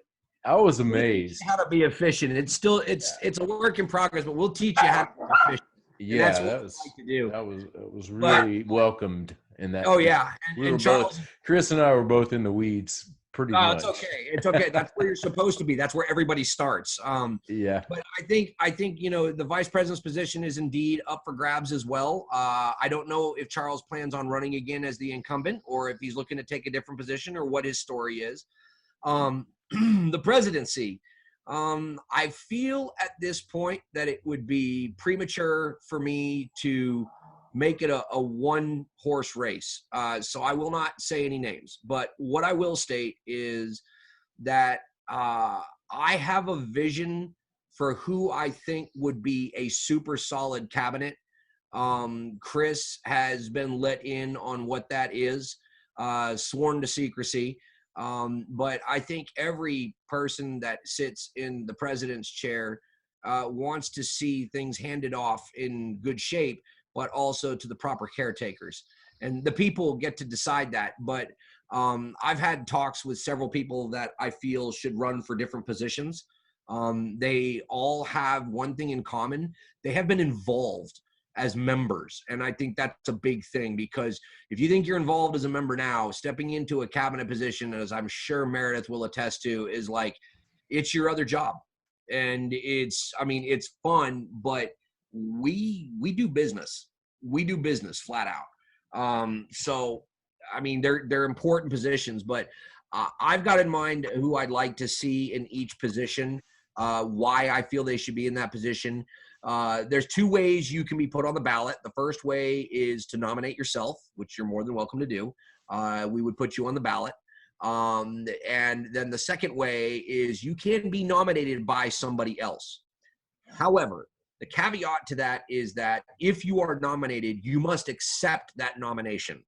I was amazed how to be efficient. It's still it's a work in progress, but we'll teach you how to be efficient. Yeah, that's what that was really welcomed in that. Oh yeah, and Charles, Chris and I were both in the weeds pretty much. It's okay. It's okay. That's where you're supposed to be. That's where everybody starts. Yeah. But I think the vice president's position is indeed up for grabs as well. I don't know if Charles plans on running again as the incumbent, or if he's looking to take a different position, or what his story is. The presidency. I feel at this point that it would be premature for me to make it a one-horse race. So I will not say any names. But what I will state is that I have a vision for who I think would be a super solid cabinet. Chris has been let in on what that is, sworn to secrecy. But I think every person that sits in the president's chair wants to see things handed off in good shape, but also to the proper caretakers. And the people get to decide that. But I've had talks with several people that I feel should run for different positions. They all have one thing in common. They have been involved as members. And I think that's a big thing, because if you think you're involved as a member now, stepping into a cabinet position, as I'm sure Meridith will attest to, is like, it's your other job. And it's fun, but we we do business. We do business flat out. So, I mean, they're important positions, but I've got in mind who I'd like to see in each position, why I feel they should be in that position. There's two ways you can be put on the ballot. The first way is to nominate yourself, which you're more than welcome to do. We would put you on the ballot. And then the second way is you can be nominated by somebody else. However, the caveat to that is that if you are nominated, you must accept that nomination.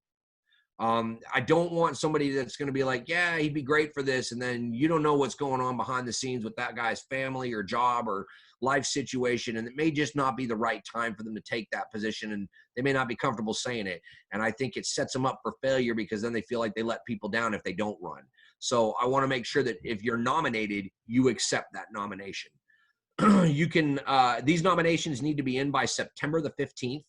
I don't want somebody that's going to be like, yeah, he'd be great for this. And then you don't know what's going on behind the scenes with that guy's family or job or life situation. And it may just not be the right time for them to take that position. And they may not be comfortable saying it. And I think it sets them up for failure because then they feel like they let people down if they don't run. So I want to make sure that if you're nominated, you accept that nomination. You can, these nominations need to be in by September the 15th.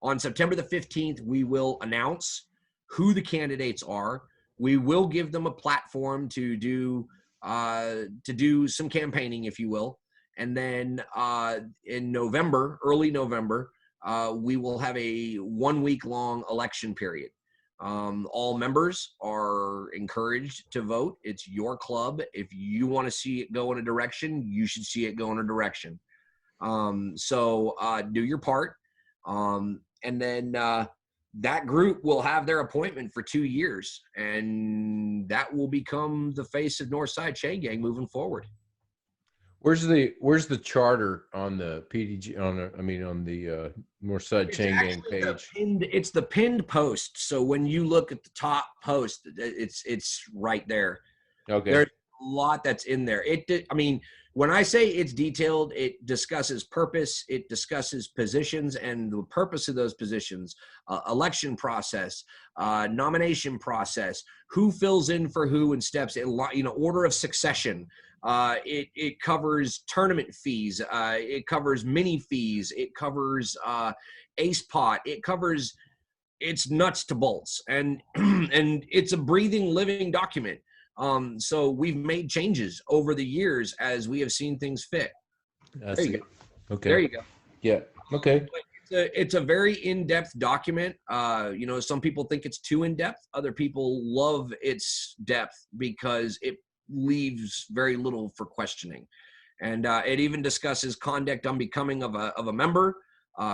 On September the 15th, we will announce who the candidates are. We will give them a platform to do some campaigning, if you will. And then in November, early November, we will have a 1 week long election period. All members are encouraged to vote. It's your club. If you want to see it go in a direction, you should see it go in a direction. So do your part. And then that group will have their appointment for 2 years, and that will become the face of Northside Chain Gang moving forward. Where's the charter on the PDG on the Northside Chain Gang page? It's the pinned post. So when you look at the top post, it's right there. Okay. There's a lot that's in there. When I say it's detailed, it discusses purpose, it discusses positions and the purpose of those positions, election process, nomination process, who fills in for who and steps in, order of succession. It covers tournament fees. It covers mini fees. It covers ace pot. It covers it's nuts to bolts, and and it's a breathing, living document. So we've made changes over the years as we have seen things fit. There you go. Okay. There you go. Yeah. Okay. It's a very in-depth document. Some people think it's too in-depth. Other people love its depth because it leaves very little for questioning. And it even discusses conduct unbecoming of a member,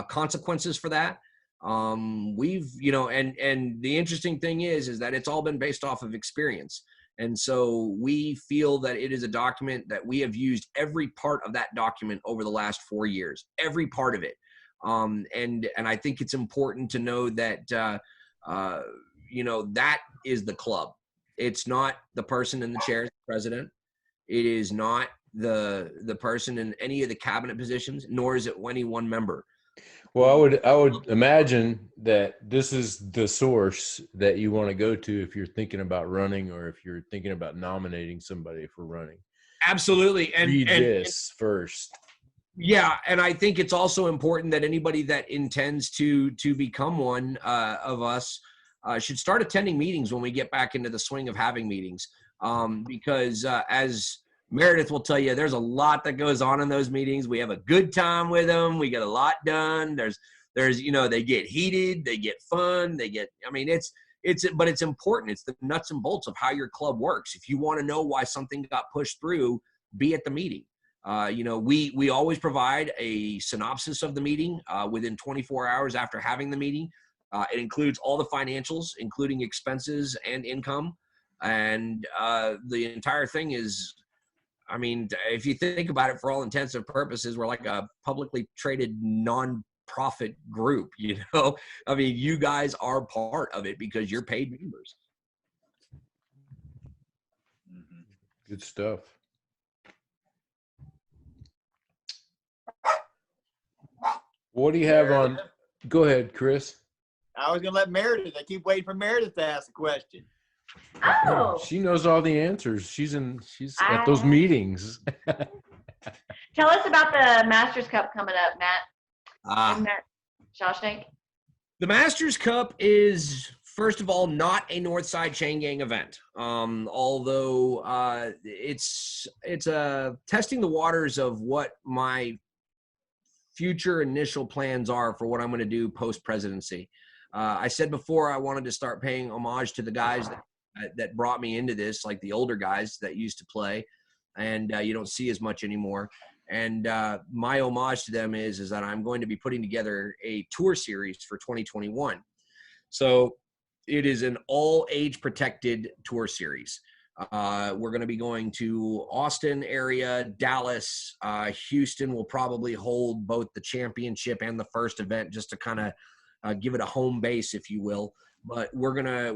consequences for that. And the interesting thing is that it's all been based off of experience. And so we feel that it is a document that we have used every part of that document over the last 4 years, every part of it. And I think it's important to know that, that is the club. It's not the person in the chair as president. It is not the person in any of the cabinet positions, nor is it any one member. Well, I would imagine that this is the source that you want to go to if you're thinking about running or if you're thinking about nominating somebody for running. Absolutely. Read this first. Yeah, and I think it's also important that anybody that intends to become one of us should start attending meetings when we get back into the swing of having meetings, because as Meridith will tell you, there's a lot that goes on in those meetings. We have a good time with them. We get a lot done. There's they get heated, they get fun, but it's important. It's the nuts and bolts of how your club works. If you want to know why something got pushed through, be at the meeting. We always provide a synopsis of the meeting within 24 hours after having the meeting. It includes all the financials, including expenses and income. And the entire thing is, if you think about it, for all intents and purposes, we're like a publicly traded non-profit group, you guys are part of it because you're paid members. Good stuff. What do you have on? Go ahead, Chris. I was going to let Meredith. I keep waiting for Meredith to ask a question. Oh. She knows all the answers. She's at those meetings. Tell us about the Masters Cup coming up, Matt. Isn't that Shawshank? The Masters Cup is, first of all, not a Northside Chain Gang event. Although it's testing the waters of what my future initial plans are for what I'm going to do post-presidency. I said before I wanted to start paying homage to the guys that brought me into this, like the older guys that used to play, and you don't see as much anymore. And my homage to them is that I'm going to be putting together a tour series for 2021. So it is an all age protected tour series. We're going to be going to Austin area, Dallas, Houston will probably hold both the championship and the first event just to kind of give it a home base, if you will. But we're gonna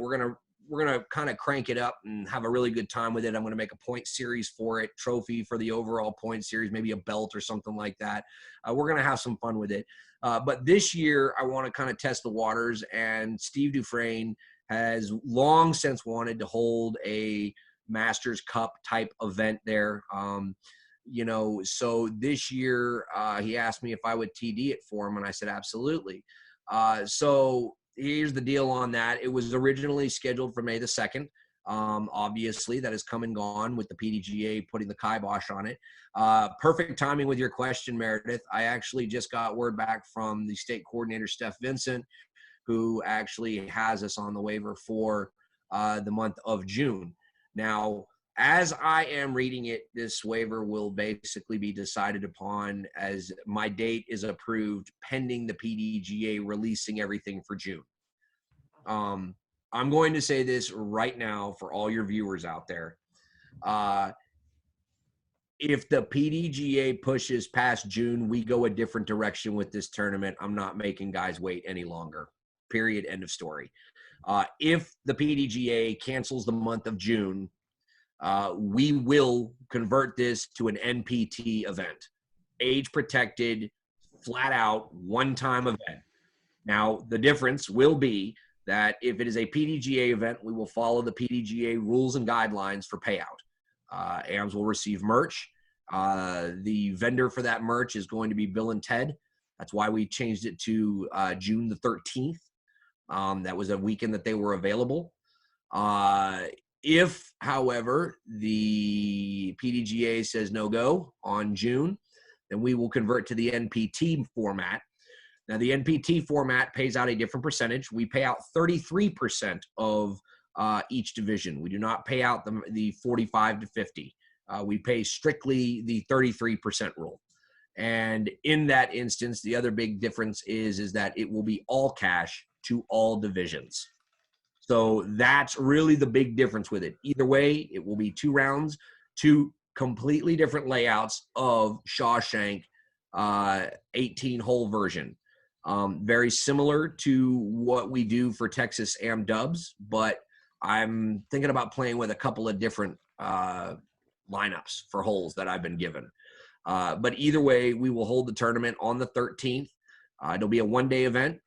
kind of crank it up and have a really good time with it. I'm gonna make a point series for it, trophy for the overall point series, maybe a belt or something like that. We're gonna have some fun with it. But this year, I want to kind of test the waters, and Steve Dufresne has long since wanted to hold a Masters Cup type event there. You know, so this year he asked me if I would TD it for him, and I said absolutely. So here's the deal on that. It was originally scheduled for May the 2nd. Obviously, that has come and gone with the PDGA putting the kibosh on it. Perfect timing with your question, Meredith. I actually just got word back from the state coordinator, Steph Vincent, who actually has us on the waiver for the month of June. Now, as I am reading it, this waiver will basically be decided upon as my date is approved pending the PDGA releasing everything for June. I'm going to say this right now for all your viewers out there. If the PDGA pushes past June, we go a different direction with this tournament. I'm not making guys wait any longer. Period. End of story. If the PDGA cancels the month of June, we will convert this to an NPT event. Age protected, flat out, one-time event. Now, the difference will be that if it is a PDGA event, we will follow the PDGA rules and guidelines for payout. AMS will receive merch. The vendor for that merch is going to be Bill and Ted. That's why we changed it to June the 13th. That was a weekend that they were available. If, however, the PDGA says no go on June, then we will convert to the NPT format. Now, the NPT format pays out a different percentage. We pay out 33% of each division. We do not pay out the 45 to 50. We pay strictly the 33% rule. And in that instance, the other big difference is that it will be all cash to all divisions. So that's really the big difference with it. Either way, it will be 2 rounds, 2 completely different layouts of Shawshank 18-hole version. Very similar to what we do for Texas Am Dubs, but I'm thinking about playing with a couple of different lineups for holes that I've been given. But either way, we will hold the tournament on the 13th. It'll be a one-day event.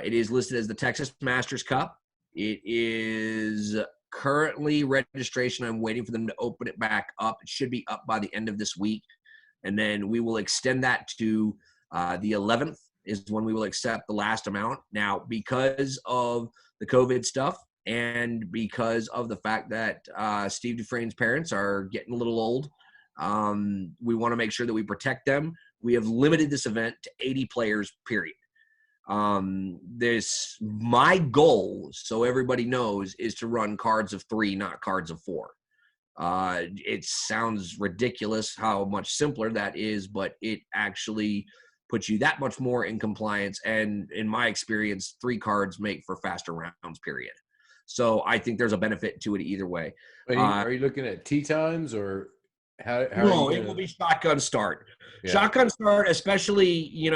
It is listed as the Texas Masters Cup. It is currently registration. I'm waiting for them to open it back up. It should be up by the end of this week. And then we will extend that to the 11th is when we will accept the last amount. Now, because of the COVID stuff and because of the fact that Steve Dufresne's parents are getting a little old, we want to make sure that we protect them. We have limited this event to 80 players, period. My goal, so everybody knows, is to run cards of 3, not cards of 4. It sounds ridiculous how much simpler that is, but it actually puts you that much more in compliance. And in my experience, 3 cards make for faster rounds, period. So I think there's a benefit to it either way. Are you looking at tee times or how no, it will be shotgun start. Yeah. Shotgun start, especially in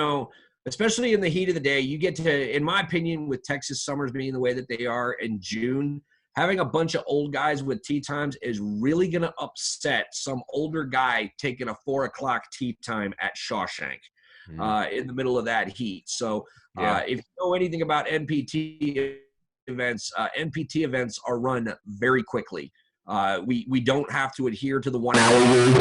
the heat of the day. You get to, in my opinion, with Texas summers being the way that they are in June, having a bunch of old guys with tee times is really going to upset some older guy taking a 4 o'clock tee time at Shawshank in the middle of that heat. So if you know anything about NPT events are run very quickly. We don't have to adhere to the 1 hour rule.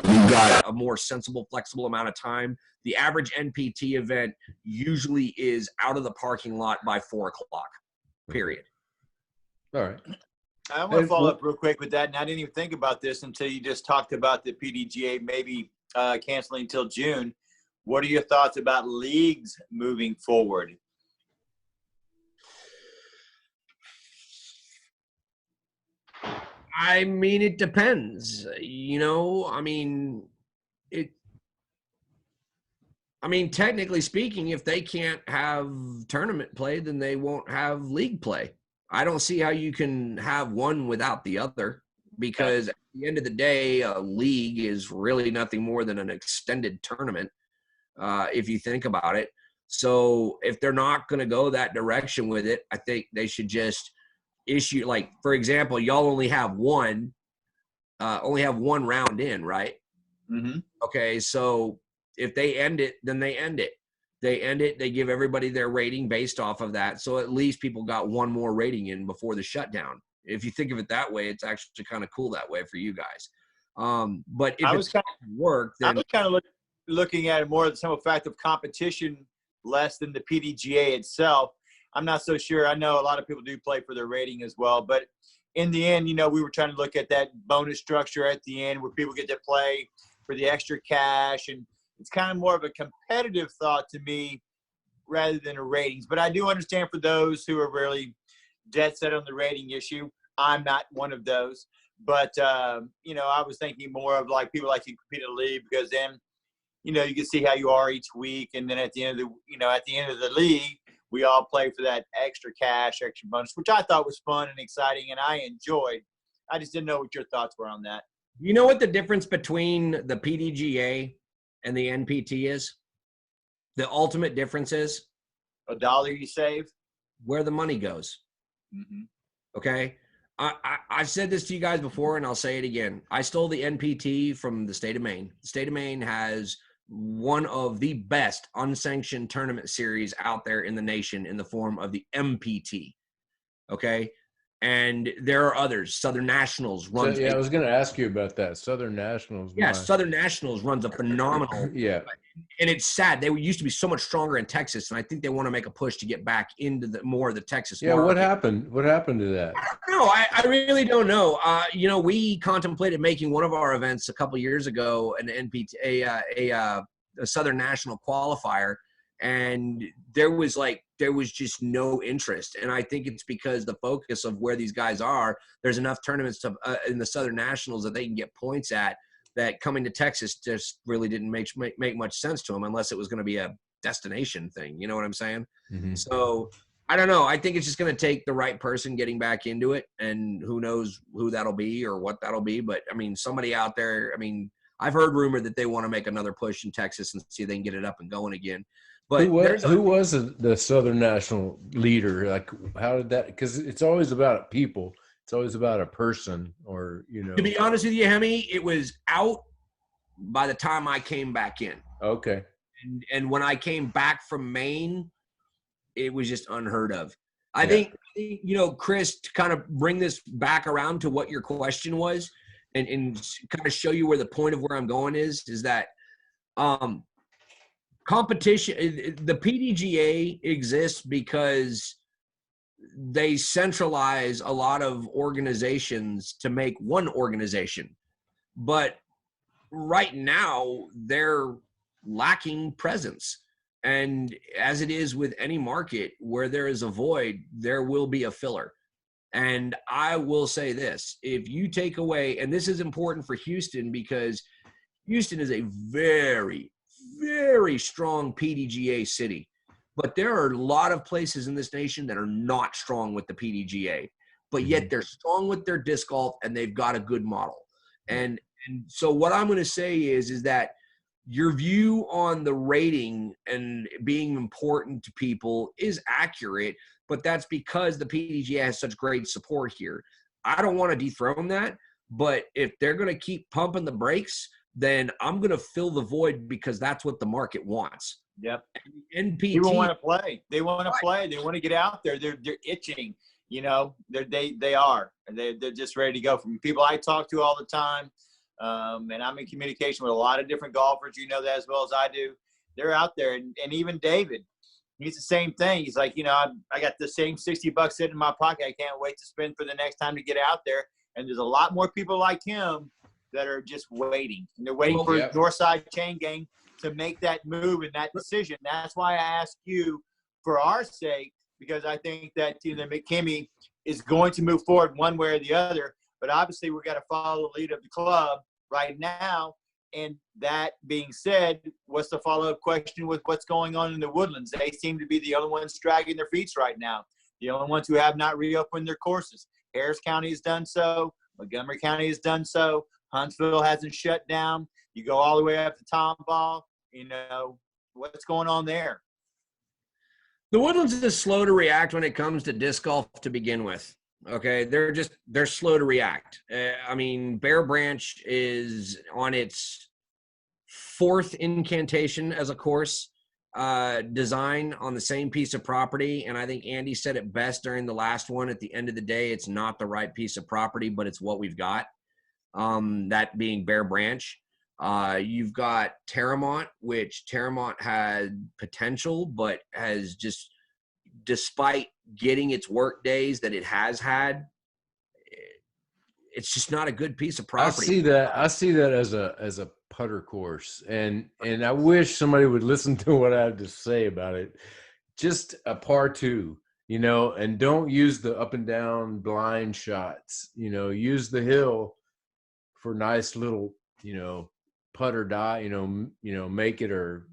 We've got a more sensible, flexible amount of time. The average NPT event usually is out of the parking lot by 4 o'clock, period. All right. I want to follow up real quick with that. And I didn't even think about this until you just talked about the PDGA maybe canceling until June. What are your thoughts about leagues moving forward? I mean, it depends. You know, I mean, technically speaking, if they can't have tournament play, then they won't have league play. I don't see how you can have one without the other, because at the end of the day, a league is really nothing more than an extended tournament, if you think about it. So if they're not going to go that direction with it, I think they should just issue, like, for example, y'all only have one round in, right? Mm-hmm. Okay, so if they end it, then they end it. They end it, they give everybody their rating based off of that. So at least people got one more rating in before the shutdown. If you think of it that way, it's actually kind of cool that way for you guys. But if it's work, then I was kind of looking at it more as some fact of competition less than the PDGA itself. I'm not so sure. I know a lot of people do play for their rating as well, but in the end, you know, we were trying to look at that bonus structure at the end where people get to play for the extra cash, and it's kind of more of a competitive thought to me rather than a ratings. But I do understand for those who are really dead set on the rating issue. I'm not one of those, but you know, I was thinking more of like people like to compete in a league, because then, you know, you can see how you are each week, and then at the end of the league, we all play for that extra cash, extra bonus, which I thought was fun and exciting, and I enjoyed. I just didn't know what your thoughts were on that. You know what the difference between the PDGA and the NPT is? The ultimate difference is $1 you save, where the money goes. Mm-hmm. Okay. I've said this to you guys before, and I'll say it again. I stole the NPT from the state of Maine. The state of Maine has one of the best unsanctioned tournament series out there in the nation in the form of the MPT. Okay. And there are others. Southern Nationals runs. I was going to ask you about that. Southern Nationals. Yeah, Southern Nationals runs a phenomenal. Yeah. And it's sad. They used to be so much stronger in Texas, and I think they want to make a push to get back into more of the Texas market. What happened? What happened to that? I don't know. I really don't know. You know, we contemplated making one of our events a couple years ago, an NPT, a Southern National qualifier, and there was just no interest. And I think it's because the focus of where these guys are, there's enough tournaments in the Southern Nationals that they can get points at, that coming to Texas just really didn't make much sense to them unless it was going to be a destination thing. You know what I'm saying? Mm-hmm. So I don't know. I think it's just going to take the right person getting back into it, and who knows who that'll be or what that'll be. But I mean, somebody out there, I mean, I've heard rumor that they want to make another push in Texas and see if they can get it up and going again. But who was the Southern National leader? Like, how did that? Because it's always about people. It's always about a person, or, you know. To be honest with you, Hemi, it was out by the time I came back in. Okay. And when I came back from Maine, it was just unheard of. I think, you know, Chris, to kind of bring this back around to what your question was, and kind of show you where the point of where I'm going is that competition, the PDGA exists because they centralize a lot of organizations to make one organization. But right now, they're lacking presence. And as it is with any market, where there is a void, there will be a filler. And I will say this, if you take away, and this is important for Houston, because Houston is a very, very strong PDGA city. But there are a lot of places in this nation that are not strong with the PDGA, but yet they're strong with their disc golf, and they've got a good model. And so what I'm going to say is that your view on the rating and being important to people is accurate, but that's because the PDGA has such great support here. I don't want to dethrone that, but if they're going to keep pumping the brakes, then I'm going to fill the void, because that's what the market wants. Yep. NPT. People want to play. They want to play. They want to get out there. They're itching. You know, they are. They're just ready to go. From people I talk to all the time, and I'm in communication with a lot of different golfers. You know that as well as I do. They're out there, and even David, he's the same thing. He's like, you know, I got the same $60 sitting in my pocket. I can't wait to spend for the next time to get out there. And there's a lot more people like him that are just waiting. And they're waiting for Northside Chain Gang to make that move and that decision. That's why I ask you, for our sake, because I think that McKinney is going to move forward one way or the other. But obviously, we've got to follow the lead of the club right now. And that being said, what's the follow-up question with what's going on in the Woodlands? They seem to be the only ones dragging their feet right now. The only ones who have not reopened their courses. Harris County has done so. Montgomery County has done so. Huntsville hasn't shut down. You go all the way up to Tomball. What's going on there? The Woodlands is slow to react when it comes to disc golf to begin with. Okay, they're slow to react. Bear Branch is on its 4th incantation as a course design on the same piece of property, and I think Andy said it best during the last one. At the end of the day, it's not the right piece of property, but it's what we've got. That being Bear Branch. You've got Terramont, which Terramont had potential, but has just, despite getting its work days that it has had, it's just not a good piece of property. I see that as a putter course, and I wish somebody would listen to what I have to say about it. Just a par 2, and don't use the up and down blind shots. Use the hill for nice little, putter die, make it or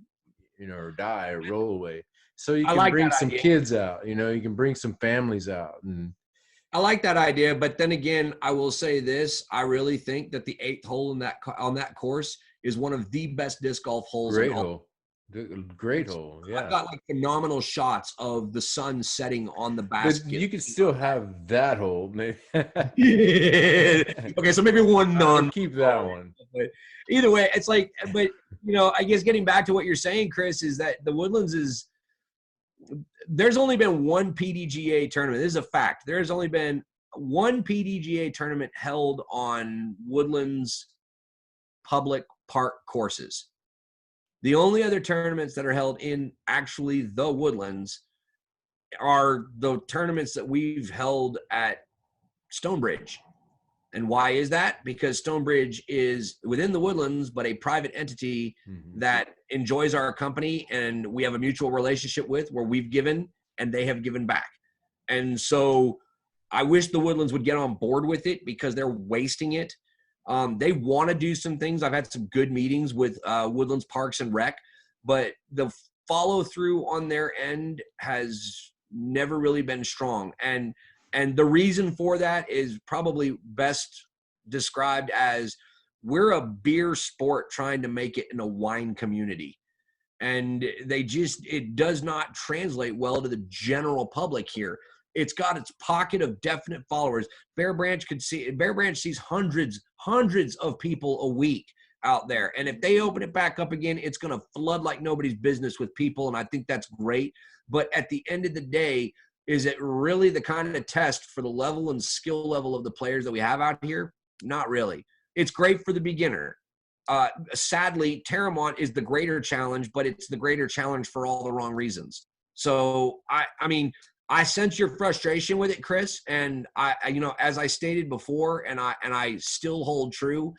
die or roll away. So you can bring some kids out, you can bring some families out. And I like that idea, but then again, I will say this: I really think that the 8th hole on that course is one of the best disc golf holes. Great hole. Great hole. Yeah. I've got phenomenal shots of the sun setting on the basket. But you could still have that hole, maybe. Okay, so maybe one none. Keep that one. But either way, it's I guess getting back to what you're saying, Chris, is that the Woodlands there's only been one PDGA tournament. This is a fact. There's only been one PDGA tournament held on Woodlands public park courses. The only other tournaments that are held in actually the Woodlands are the tournaments that we've held at Stonebridge. And why is that? Because Stonebridge is within the Woodlands, but a private entity that enjoys our company, and we have a mutual relationship with, where we've given and they have given back. And so I wish the Woodlands would get on board with it, because they're wasting it. They want to do some things. I've had some good meetings with Woodlands Parks and Rec, but the follow through on their end has never really been strong. And the reason for that is probably best described as, we're a beer sport trying to make it in a wine community. And it does not translate well to the general public here. It's got its pocket of definite followers. Bear Branch sees hundreds of people a week out there. And if they open it back up again, it's going to flood like nobody's business with people. And I think that's great. But at the end of the day, is it really the kind of test for the level and skill level of the players that we have out here? Not really. It's great for the beginner. Sadly, Terramont is the greater challenge, but it's the greater challenge for all the wrong reasons. So, I sense your frustration with it, Chris. And as I stated before, and I still hold true,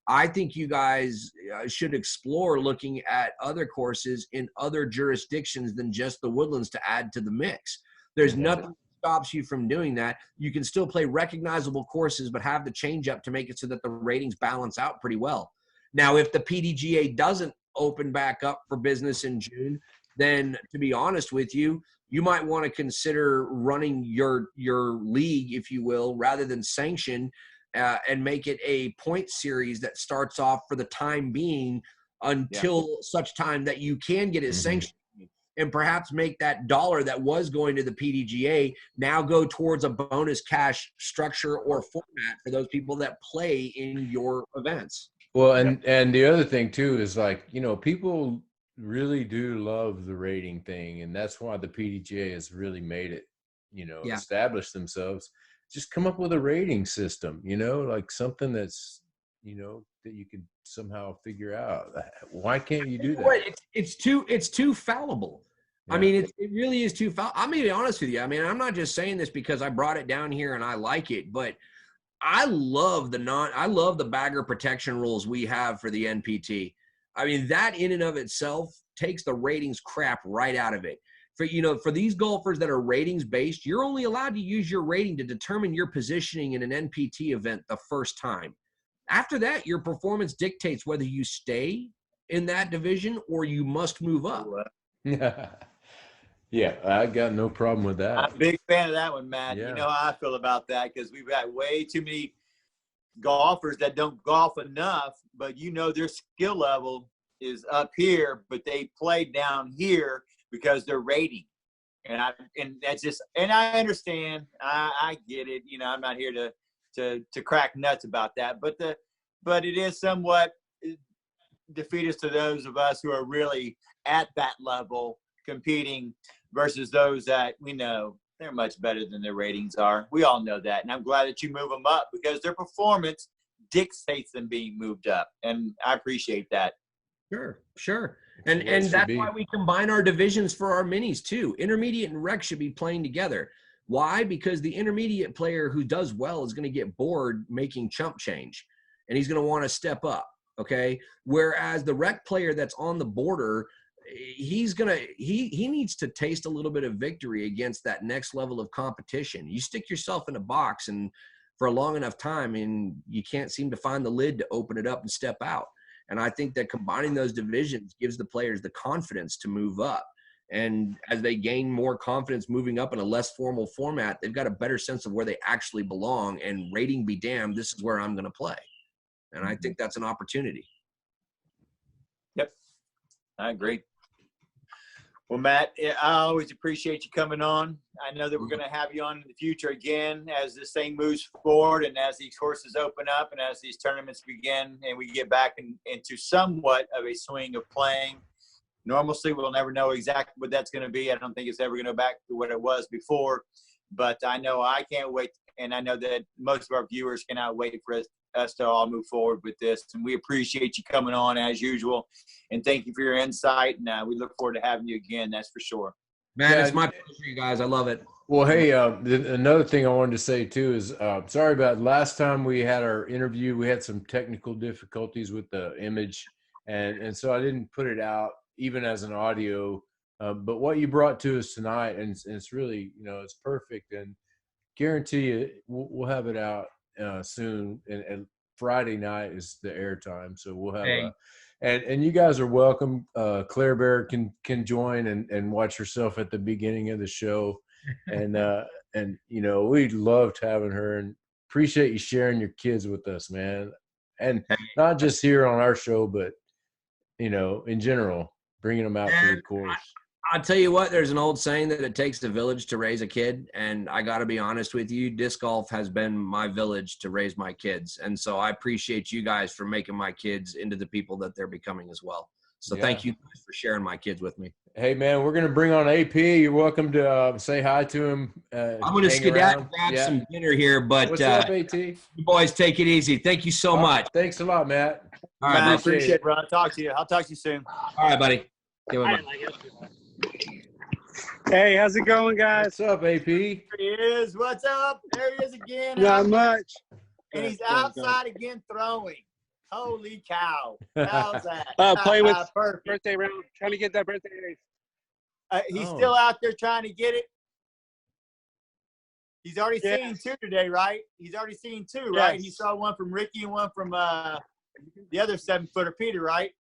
I think you guys should explore looking at other courses in other jurisdictions than just the Woodlands to add to the mix. There's nothing that stops you from doing that. You can still play recognizable courses, but have the change up to make it so that the ratings balance out pretty well. Now, if the PDGA doesn't open back up for business in June, then to be honest with you, you might want to consider running your league, if you will, rather than sanction, and make it a point series that starts off for the time being until such time that you can get it sanctioned. And perhaps make that dollar that was going to the PDGA now go towards a bonus cash structure or format for those people that play in your events. Well, and the other thing too is people really do love the rating thing, and that's why the PDGA has really made it, establish themselves. Just come up with a rating system, something that's, that you could somehow figure out. Why can't you do that? It's too fallible. Yeah. It really is too fallible. I'm going to be honest with you. I'm not just saying this because I brought it down here and I like it, but I love the bagger protection rules we have for the NPT. I mean, that in and of itself takes the ratings crap right out of it. For these golfers that are ratings based, you're only allowed to use your rating to determine your positioning in an NPT event the first time. After that, your performance dictates whether you stay in that division or you must move up. Yeah, I got no problem with that. I'm a big fan of that one, Matt. Yeah. You know how I feel about that because we've got way too many golfers that don't golf enough, but their skill level is up here, but they play down here because they're rating. And I understand. I get it. I'm not here to crack nuts about that, but it is somewhat defeatist to those of us who are really at that level competing versus those that we know they're much better than their ratings are. We all know that. And I'm glad that you move them up because their performance dictates them being moved up. And I appreciate that. Sure. And that's why we combine our divisions for our minis too. Intermediate and rec should be playing together. Why? Because the intermediate player who does well is going to get bored making chump change and he's going to want to step up. Okay. Whereas the rec player that's on the border, he needs to taste a little bit of victory against that next level of competition. You stick yourself in a box and for a long enough time and you can't seem to find the lid to open it up and step out. And I think that combining those divisions gives the players the confidence to move up. And as they gain more confidence moving up in a less formal format, they've got a better sense of where they actually belong and rating be damned, this is where I'm going to play. And I think that's an opportunity. Yep. I agree. Well, Matt, I always appreciate you coming on. I know that we're going to have you on in the future again as this thing moves forward and as these courses open up and as these tournaments begin and we get back into somewhat of a swing of playing. Normalcy, we'll never know exactly what that's going to be. I don't think it's ever going to go back to what it was before. But I know I can't wait, and I know that most of our viewers cannot wait for us to all move forward with this. And we appreciate you coming on as usual. And thank you for your insight. And we look forward to having you again, that's for sure. Man, it's my pleasure, you guys. I love it. Well, hey, another thing I wanted to say too is sorry about last time we had our interview. We had some technical difficulties with the image, and so I didn't put it out even as an audio. But what you brought to us tonight, and it's really, it's perfect. And guarantee you, we'll have it out soon. And Friday night is the airtime, so we'll have. And you guys are welcome. Claire Bear can join and watch herself at the beginning of the show, and we loved having her and appreciate you sharing your kids with us, man. And not just here on our show, but in general, bringing them out to the course. I'll tell you what, there's an old saying that it takes a village to raise a kid. And I got to be honest with you, disc golf has been my village to raise my kids. And so I appreciate you guys for making my kids into the people that they're becoming as well. So thank you guys for sharing my kids with me. Hey, man, we're going to bring on AP. You're welcome to say hi to him. I'm going to skedaddle, grab some dinner here. But what's up, AT? You boys take it easy. Thank you so much. Thanks a lot, Matt. All right, I appreciate it, bro. I'll talk to you soon. All right, buddy. Hey, how's it going, guys? What's up, AP? There he is. What's up? There he is again. Not much. And he's outside again throwing. Holy cow. How's that? Playing with perfect. birthday round. Trying to get that birthday race. He's still out there trying to get it. He's already seen two today, right? He's already seen two, right? He saw one from Ricky and one from the other 7-footer, Peter, right?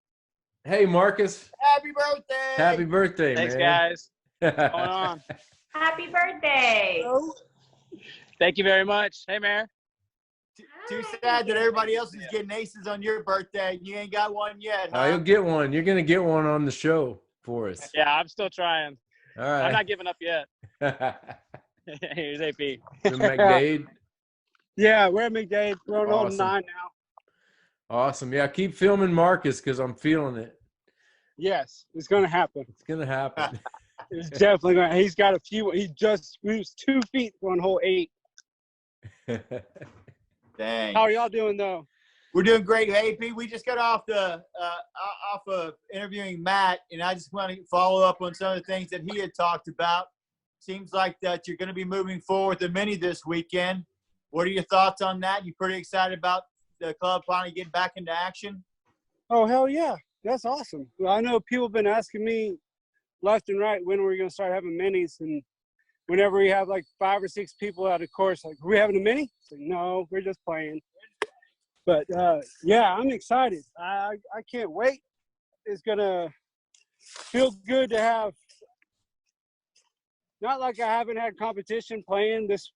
Hey, Marcus. Happy birthday. Happy birthday, Thanks, man. guys. What's going on? Happy birthday. Thank you very much. Hey, Mayor. Too sad that everybody else is getting aces on your birthday. You ain't got one yet, huh? You'll get one. You're going to get one on the show for us. Yeah, I'm still trying. All right. I'm not giving up yet. Here's AP. From Mcdade? Yeah, we're at Mcdade. We're on old 9 now. Awesome. Yeah, keep filming Marcus because I'm feeling it. Yes, it's going to happen. It's going to happen. It's definitely going to. He's got a few. He just moves 2 feet on hole 8. Dang. How are y'all doing, though? We're doing great, AP. We just got off of interviewing Matt, and I just want to follow up on some of the things that he had talked about. Seems like that you're going to be moving forward with the mini this weekend. What are your thoughts on that? You pretty excited about the club finally getting back into action? Oh, hell yeah. That's awesome. Well, I know people have been asking me left and right when we're going to start having minis, and whenever we have like 5 or 6 people at a course, like, are we having a mini? It's like, no, we're just playing. But yeah, I'm excited. I can't wait. It's going to feel good to have, not like I haven't had competition playing this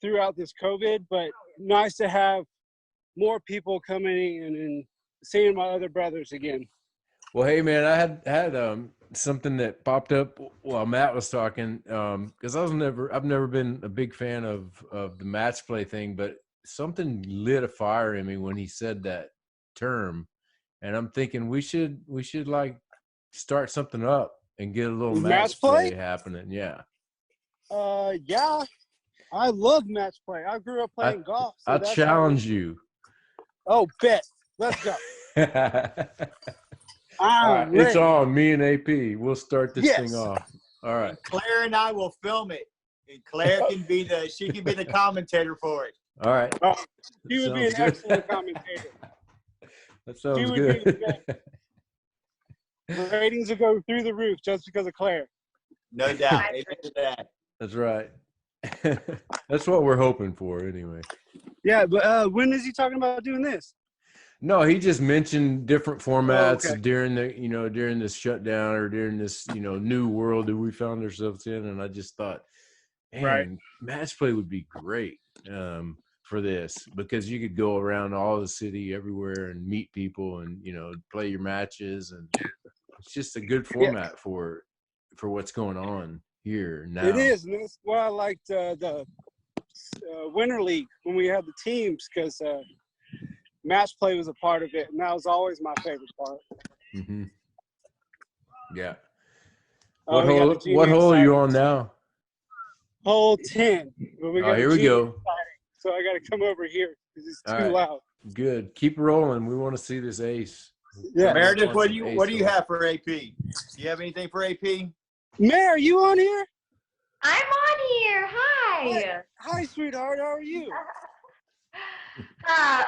throughout this COVID, but nice to have more people coming in and seeing my other brothers again. Well, hey man, I had something that popped up while Matt was talking, because I've never been a big fan of the match play thing, but something lit a fire in me when he said that term, and I'm thinking we should like start something up and get a little match play happening. Yeah. Yeah, I love match play. I grew up playing golf. So I challenge you. Oh, bet. Let's go. All right, it's on. Me and AP. We'll start this thing off. All right. And Claire and I will film it, and Claire can be the commentator for it. All right. Oh, she would be an Sounds good. excellent commentator. That sounds good. Ratings will go through the roof just because of Claire. No doubt. Amen to that. That's right. That's what we're hoping for, anyway. Yeah, but when is he talking about doing this? No, he just mentioned different formats okay. during this shutdown or during this, new world that we found ourselves in. And I just thought, man, match play would be great for this, because you could go around all the city everywhere and meet people and, play your matches. And it's just a good format for what's going on here now. It is. And that's why I liked the Winter League when we had the teams, because match play was a part of it, and that was always my favorite part. Mm-hmm. Yeah. What hole are you on now? Hole 10. But we got here we go. So I got to come over here because it's too right. loud. Good. Keep rolling. We want to see this ace. Yeah. Meredith, what do you have for AP? Do you have anything for AP? Mare, are you on here? I'm on here. Hi. Hi, sweetheart. How are you?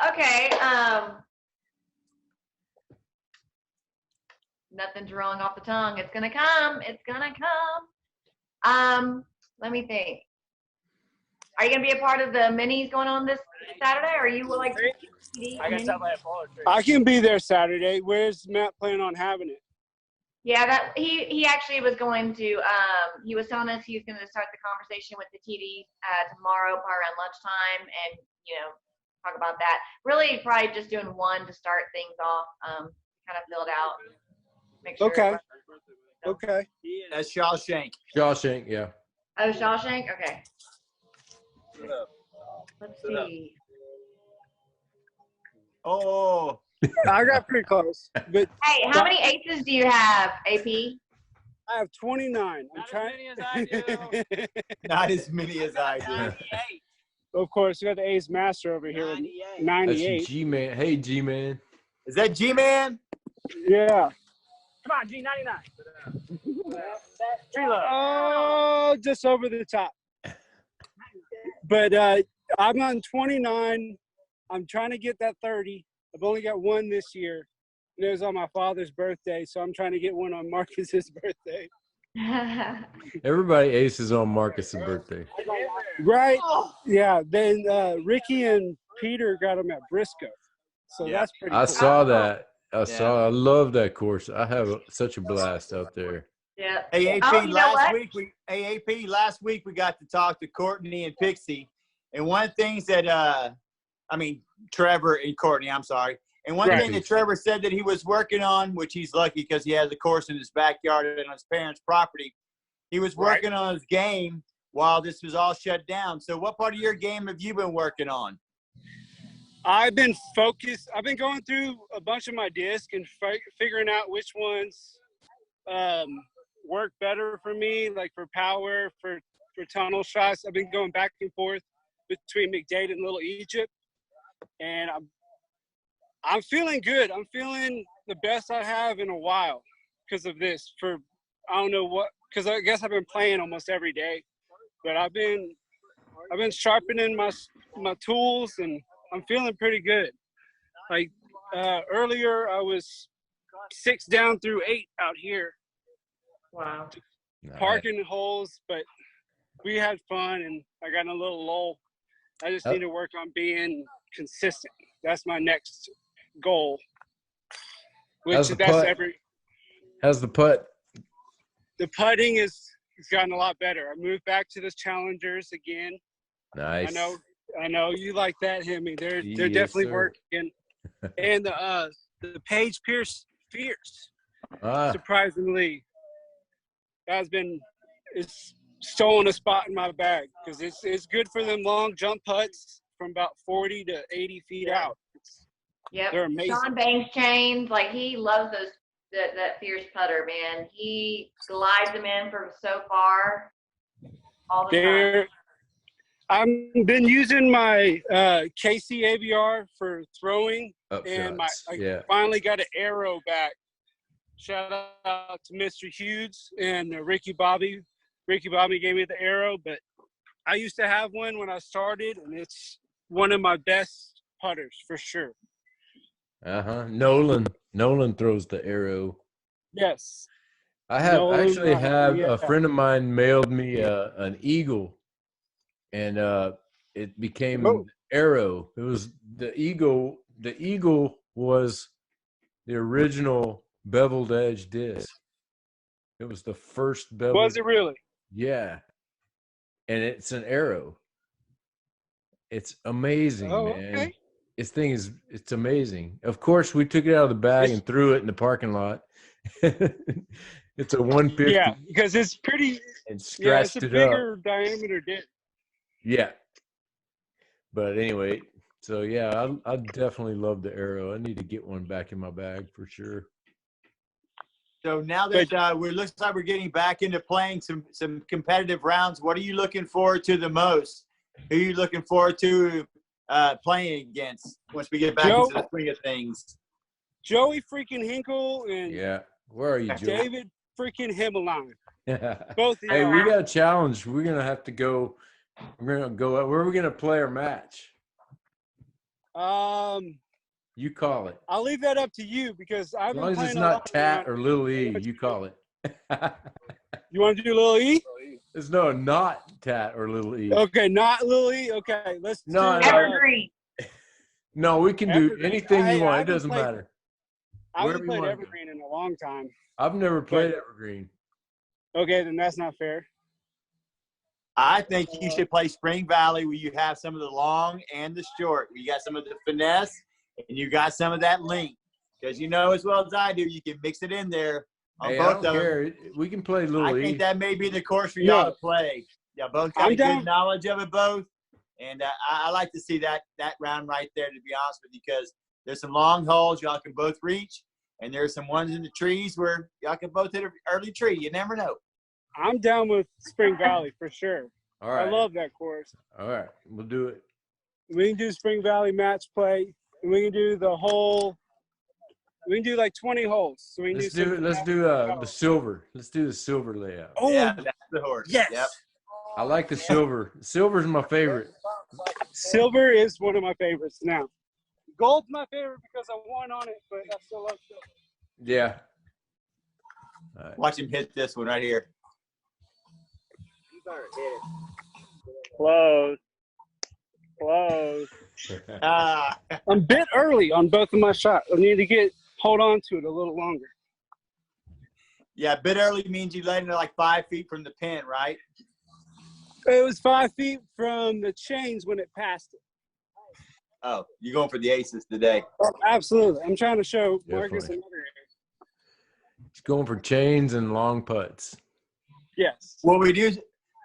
Okay. Nothing's wrong off the tongue. It's gonna come. It's gonna come. Let me think. Are you gonna be a part of the minis going on this Saturday? Or are you like? I can be there Saturday. Where's Matt planning on having it? Yeah, that he actually was going to. He was telling us he was going to start the conversation with the TD tomorrow, probably around lunchtime, and talk about that. Really, probably just doing one to start things off. Kind of fill it out. Make sure. Okay. Okay. That's Shawshank. Shawshank, yeah. Oh, Shawshank. Okay. Let's see. Oh. I got pretty close. But Hey, how many aces do you have, AP? I have 29. I'm trying. Not as many as I do. Of course, we got the ace master over here with 98. That's G-Man. Hey, G-Man. Is that G-Man? Yeah. Come on, G99. Oh, just over the top. But I'm on 29. I'm trying to get that 30. I've only got one this year. And it was on my father's birthday, so I'm trying to get one on Marcus's birthday. Everybody aces on Marcus's birthday. Right? Yeah. Then Ricky and Peter got them at Briscoe. So that's pretty cool. I saw that. I love that course. I have such a blast out there. Yeah. Hey, AP, Oh, you know what? last week we got to talk to Courtney and Pixie. And one of the things that, Trevor and Courtney, I'm sorry. And one thing that Trevor said that he was working on, which he's lucky because he has a course in his backyard and on his parents' property, he was working on his game while this was all shut down. So what part of your game have you been working on? I've been focused. I've been going through a bunch of my discs and figuring out which ones work better for me, like for power, for tunnel shots. I've been going back and forth between Mcdade and Little Egypt. And I'm feeling good. I'm feeling the best I have in a while because of this. I don't know what, because I guess I've been playing almost every day. But I've been sharpening my tools, and I'm feeling pretty good. Like earlier, I was 6 down through 8 out here. Wow. Parking holes, but we had fun, and I got in a little lull. I just need to work on being consistent. That's my next goal. How's the putt? How's the putt? The putting has gotten a lot better. I moved back to the challengers again. Nice. I know you like that, Hemi. They're Yes, definitely sir. working. And the Paige Pierce Fierce, surprisingly, it's stolen a spot in my bag because it's good for them long jump putts from about 40 to 80 feet out. Yep. They're amazing. Sean Banks chains, like he loves that fierce putter, man. He glides them in from so far all the time. I've been using my KC AVR for throwing, and I finally got an arrow back. Shout out to Mr. Hughes and Ricky Bobby. Ricky Bobby gave me the arrow, but I used to have one when I started, and it's one of my best putters for sure. Nolan throws the arrow. Yes. I have a friend of mine mailed me an eagle, and it became arrow. It was the eagle. The eagle was the original beveled edge disc. It was the first beveled. Was it really? Yeah. And it's an arrow. It's amazing, man. Okay. It's amazing. Of course, we took it out of the bag and threw it in the parking lot. It's a 150. Yeah, because it's pretty. And scratched it's a it bigger up. diameter disc. Yeah. But anyway, so yeah, I definitely love the arrow. I need to get one back in my bag for sure. So now that looks like we're getting back into playing some competitive rounds, what are you looking forward to the most? Who are you looking forward to playing against once we get back into the swing of things? Joey freaking Hinkle and where are you, Joey? David freaking Himmeline. Both of Hey, you. we got a challenge. We're gonna have to go. We're gonna go. Where are we gonna play our match? You call it. I'll leave that up to you because I've been playing. As long as it's not Tat or Little E, you call it. You want to do Little E? There's not Tat or Little E. Okay, not Little E. Okay, let's do Evergreen. No, we can do anything you want. It doesn't matter. I haven't played Evergreen in a long time. I've never played Evergreen. Okay, then that's not fair. I think you should play Spring Valley where you have some of the long and the short. You got some of the finesse and you got some of that length. Because you know as well as I do, you can mix it in there on both of them. We can play Little E. I think that may be the course for y'all to play. Yeah, both got a good knowledge of it both. And I like to see that round right there, to be honest with you, because there's some long holes y'all can both reach. And there's some ones in the trees where y'all can both hit an early tree. You never know. I'm down with Spring Valley for sure. All right. I love that course. All right. We'll do it. We can do Spring Valley match play. And we can do the whole – we can do like 20 holes. So we can let's do the silver. Let's do the silver layout. Oh, yeah, that's the horse. Yes. Yep. I like the silver. Silver's my favorite. Silver is one of my favorites now. Gold's my favorite because I won on it, but I still love silver. Yeah. Right. Watch him hit this one right here. Close. I'm a bit early on both of my shots. I need to hold on to it a little longer. Yeah, a bit early means you landed like 5 feet from the pin, right? It was 5 feet from the chains when it passed it. Oh, you're going for the aces today. Oh, absolutely. I'm trying to show Marcus another ace. He's going for chains and long putts. Yes. What we do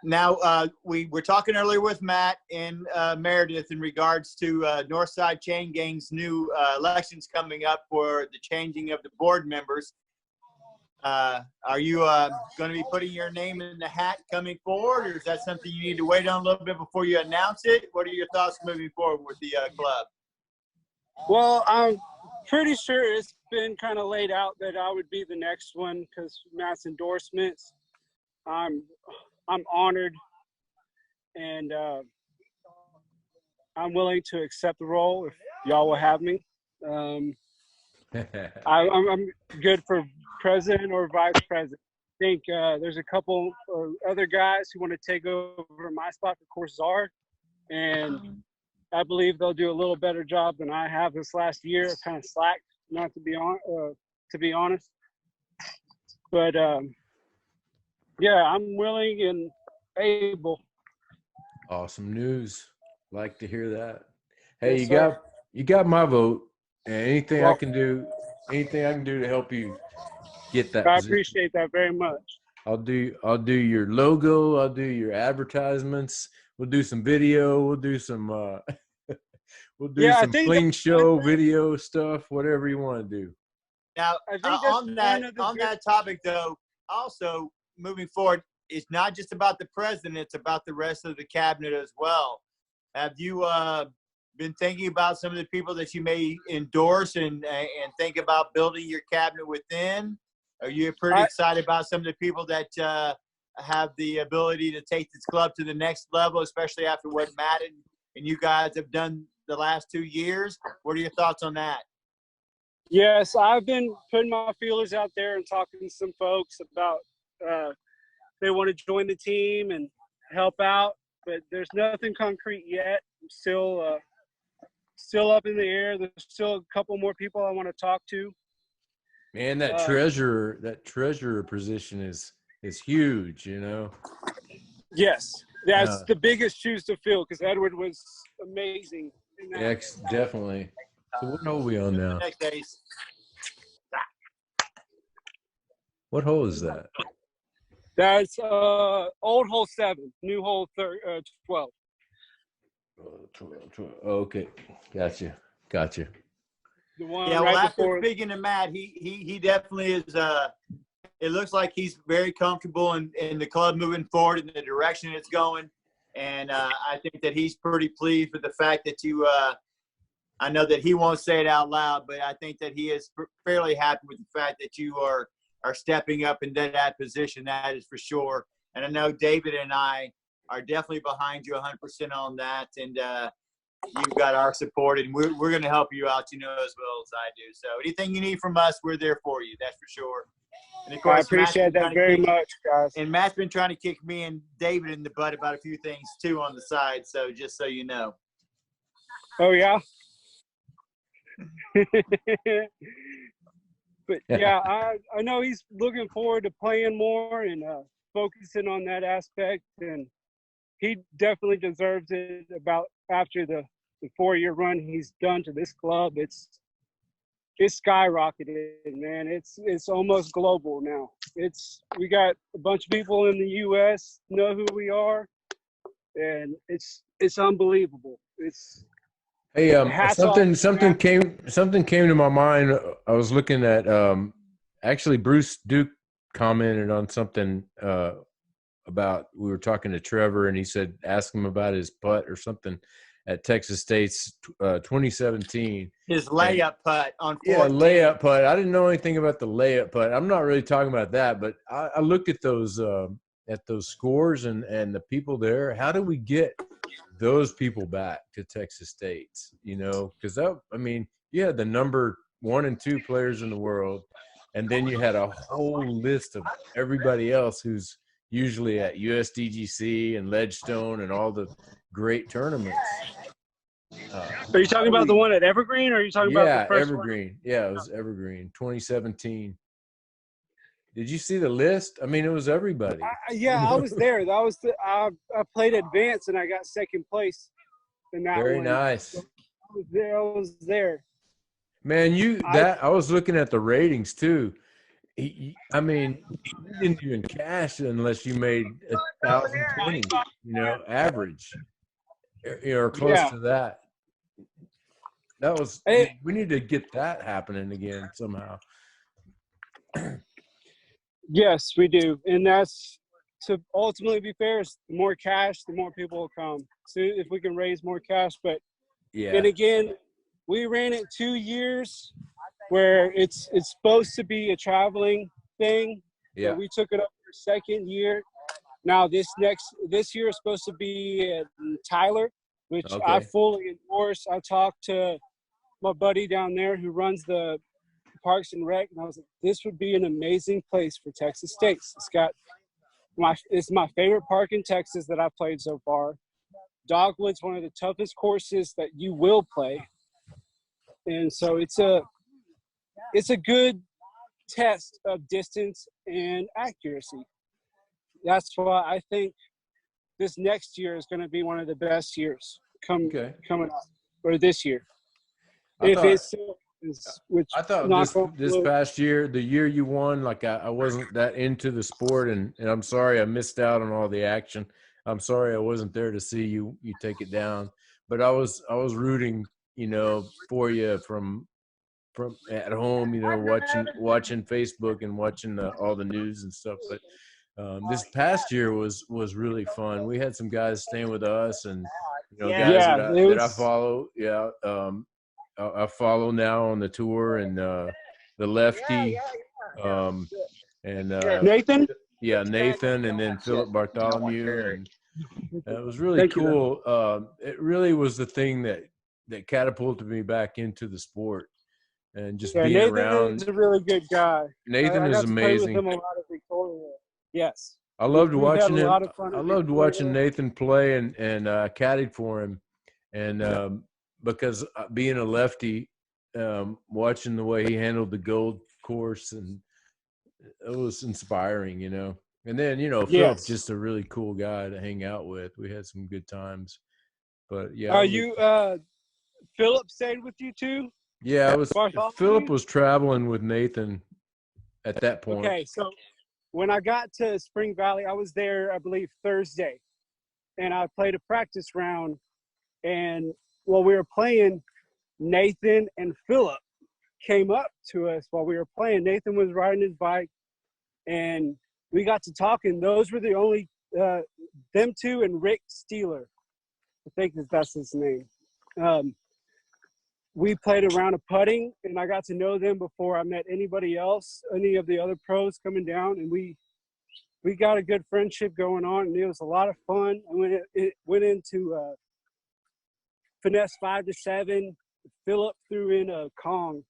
now, we were talking earlier with Matt and Meridith in regards to Northside Chain Gang's new elections coming up for the changing of the board members. Are you going to be putting your name in the hat coming forward, or is that something you need to wait on a little bit before you announce it? What are your thoughts moving forward with the club? Well, I'm pretty sure it's been kind of laid out that I would be the next one because Matt's endorsements. I'm honored, and I'm willing to accept the role if y'all will have me. I'm good for president or vice president. I think there's a couple other guys who want to take over my spot for Corsar, and I believe they'll do a little better job than I have this last year. Kind of slacked, not to be honest. But yeah, I'm willing and able. Awesome news. Like to hear that. Hey, Yes, you got my vote. And anything I Well, can do to help you get that I position. appreciate that very much. I'll do your logo, I'll do your advertisements, we'll do some video, we'll do some some Fling show video stuff, whatever you want to do. Now, I think on that topic, though, also moving forward, it's not just about the president; it's about the rest of the cabinet as well. Have you been thinking about some of the people that you may endorse and think about building your cabinet within? Are you pretty excited about some of the people that have the ability to take this club to the next level, especially after what Matt and you guys have done the last 2 years? What are your thoughts on that? Yes, I've been putting my feelers out there and talking to some folks about they want to join the team and help out, but there's nothing concrete yet. I'm still up in the air. There's still a couple more people I want to talk to. Man, that treasurer position is huge, you know. Yes, that's the biggest shoes to fill because Edward was amazing. Definitely. So what hole are we on now? What hole is that? That's old hole 7, new hole 12. 12. Okay, gotcha. The one yeah, right well, after before. speaking to Matt, he definitely is. It looks like he's very comfortable in the club moving forward in the direction it's going, and I think that he's pretty pleased with the fact that you. I know that he won't say it out loud, but I think that he is fairly happy with the fact that you are stepping up into that position. That is for sure. And I know David and I are definitely behind you 100% on that. And you've got our support, and we're going to help you out, as well as I do. So anything you need from us, we're there for you. That's for sure. And of course, I appreciate that very much, guys. And Matt's been trying to kick me and David in the butt about a few things too on the side. So just so you know. Oh yeah. But yeah, I know he's looking forward to playing more and focusing on that aspect, and he definitely deserves it. About after the 4-year run he's done to this club, it's skyrocketed, man. It's almost global now. We got a bunch of people in the U.S. know who we are, and it's unbelievable. Hey, something came to my mind. I was looking at actually Bruce Duke commented on something about, we were talking to Trevor, and he said ask him about his putt or something at Texas State's 2017. His layup putt on 14. Yeah, layup putt. I didn't know anything about the layup putt. I'm not really talking about that, but I looked at those scores and the people there. How do we get those people back to Texas State? Because you had the number 1 and 2 players in the world, and then you had a whole list of everybody else who's usually at USDGC and Ledgestone and all the great tournaments. Are you talking about the one at Evergreen, or are you talking about the first Evergreen? one? Yeah, it was Evergreen, 2017. Did you see the list? I mean, it was everybody. I was there. That was I played advanced and I got second place in that Very one. nice. So I was there. Man, I was looking at the ratings too. You didn't even cash unless you made 1,020, average, or close to that. That was. We need to get that happening again somehow. Yes, we do, and that's to ultimately be fair. The more cash, the more people will come. So if we can raise more cash, but and again, we ran it 2 years where it's supposed to be a traveling thing. Yeah, we took it up for 2nd year. Now this year is supposed to be in Tyler, which I fully endorse. I talked to my buddy down there who runs the Parks and Rec, and I was like, this would be an amazing place for Texas States. It's my favorite park in Texas that I've played so far. Dogwood's one of the toughest courses that you will play. And so it's a good test of distance and accuracy. That's why I think this next year is going to be one of the best years coming up, or this year. I thought this past year, the year you won, like I wasn't that into the sport, and I'm sorry I missed out on all the action. I'm sorry I wasn't there to see you take it down, but I was rooting, for you from at home, watching Facebook and watching all the news and stuff. But this past year was really fun. We had some guys staying with us, and guys that I follow. Yeah. I follow now on the tour, and the lefty, and Nathan. Yeah, Nathan, and then Philip Bartholomew, and it was really cool. It really was the thing that catapulted me back into the sport, and just being Nathan around. Nathan's a really good guy. Nathan is amazing. I got to play with him a lot at Victoria. Yes. I loved watching him. I loved watching Nathan play, and caddied for him, and because being a lefty, watching the way he handled the Gold course, and it was inspiring, And then, Philip's just a really cool guy to hang out with. We had some good times. But yeah. Philip stayed with you too? Yeah, Philip was traveling with Nathan at that point. Okay, so when I got to Spring Valley, I was there, I believe, Thursday, and I played a practice round, and while we were playing, Nathan and Philip came up to us while we were playing. Nathan was riding his bike, and we got to talking. Those were the only them two and Rick Steeler. I think that's his name. We played a round of putting, and I got to know them before I met anybody else, any of the other pros coming down, and we got a good friendship going on, and it was a lot of fun. And it went into finesse 5 to 7. Philip threw in a Kong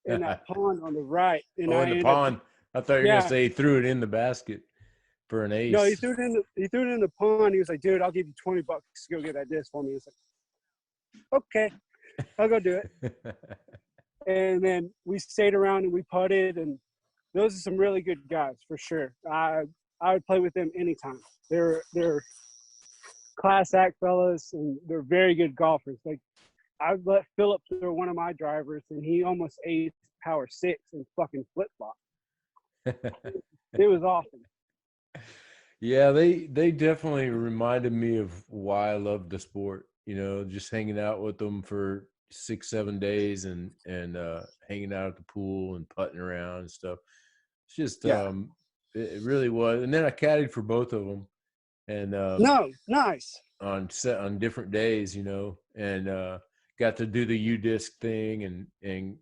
in that pond on the right. And in the pond. I thought you were gonna say he threw it in the basket for an ace. No, he threw it in the pond. He was like, "Dude, I'll give you $20 to go get that disc for me." He was like, "Okay, I'll go do it." And then we stayed around and we putted, and those are some really good guys for sure. I would play with them anytime. They're class act fellas, and they're very good golfers. Like, I let Philip throw one of my drivers, and he almost aced power 6 and fucking flip flop. It was awesome. Yeah, they definitely reminded me of why I love the sport. Just hanging out with them for 6-7 days, and hanging out at the pool and putting around and stuff. It's just it really was. And then I caddied for both of them, and nice on different days, and got to do the U-disc thing, and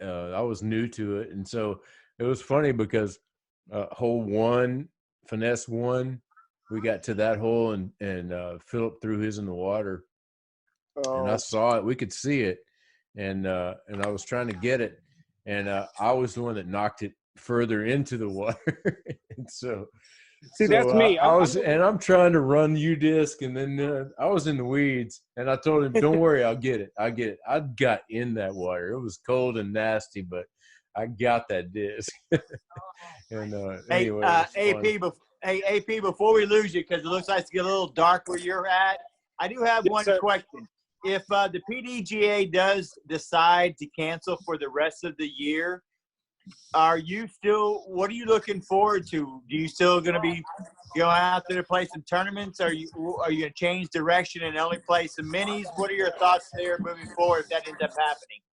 I was new to it, and so it was funny because hole 1, finesse 1, we got to that hole, and Philip threw his in the water, and I saw it. We could see it, and I was trying to get it, and I was the one that knocked it further into the water, and so. See, that's me. I'm trying to run U-disc, and then I was in the weeds, and I told him, "Don't worry, I'll get it. I got in that water. It was cold and nasty, but I got that disc." And anyway, AP, before we lose you, because it looks like it's getting a little dark where you're at, I do have one question. If the PDGA does decide to cancel for the rest of the year, what are you looking forward to? Do you still going to be going out there to play some tournaments? Are you going to change direction and only play some minis? What are your thoughts there moving forward if that ends up happening?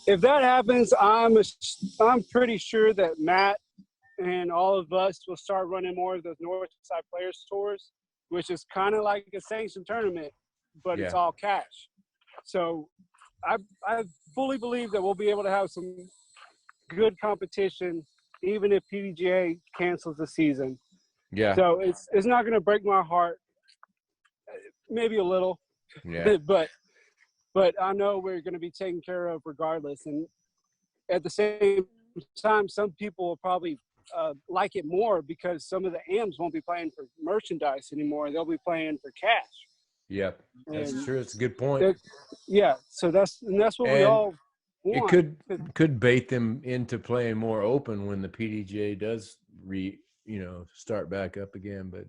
If that happens, I'm pretty sure that Matt and all of us will start running more of those Northside Players Tours, which is kind of like a sanctioned tournament, but it's all cash. So I fully believe that we'll be able to have some good competition, even if PDGA cancels the season. Yeah. So it's not going to break my heart, maybe a little. Yeah. but I know we're going to be taken care of regardless. And at the same time, some people will probably like it more because some of the AMs won't be playing for merchandise anymore. They'll be playing for cash. Yep, that's And true. It's a good point. So that's what we And all want. It could bait them into playing more open when the PDJ does start back up again. But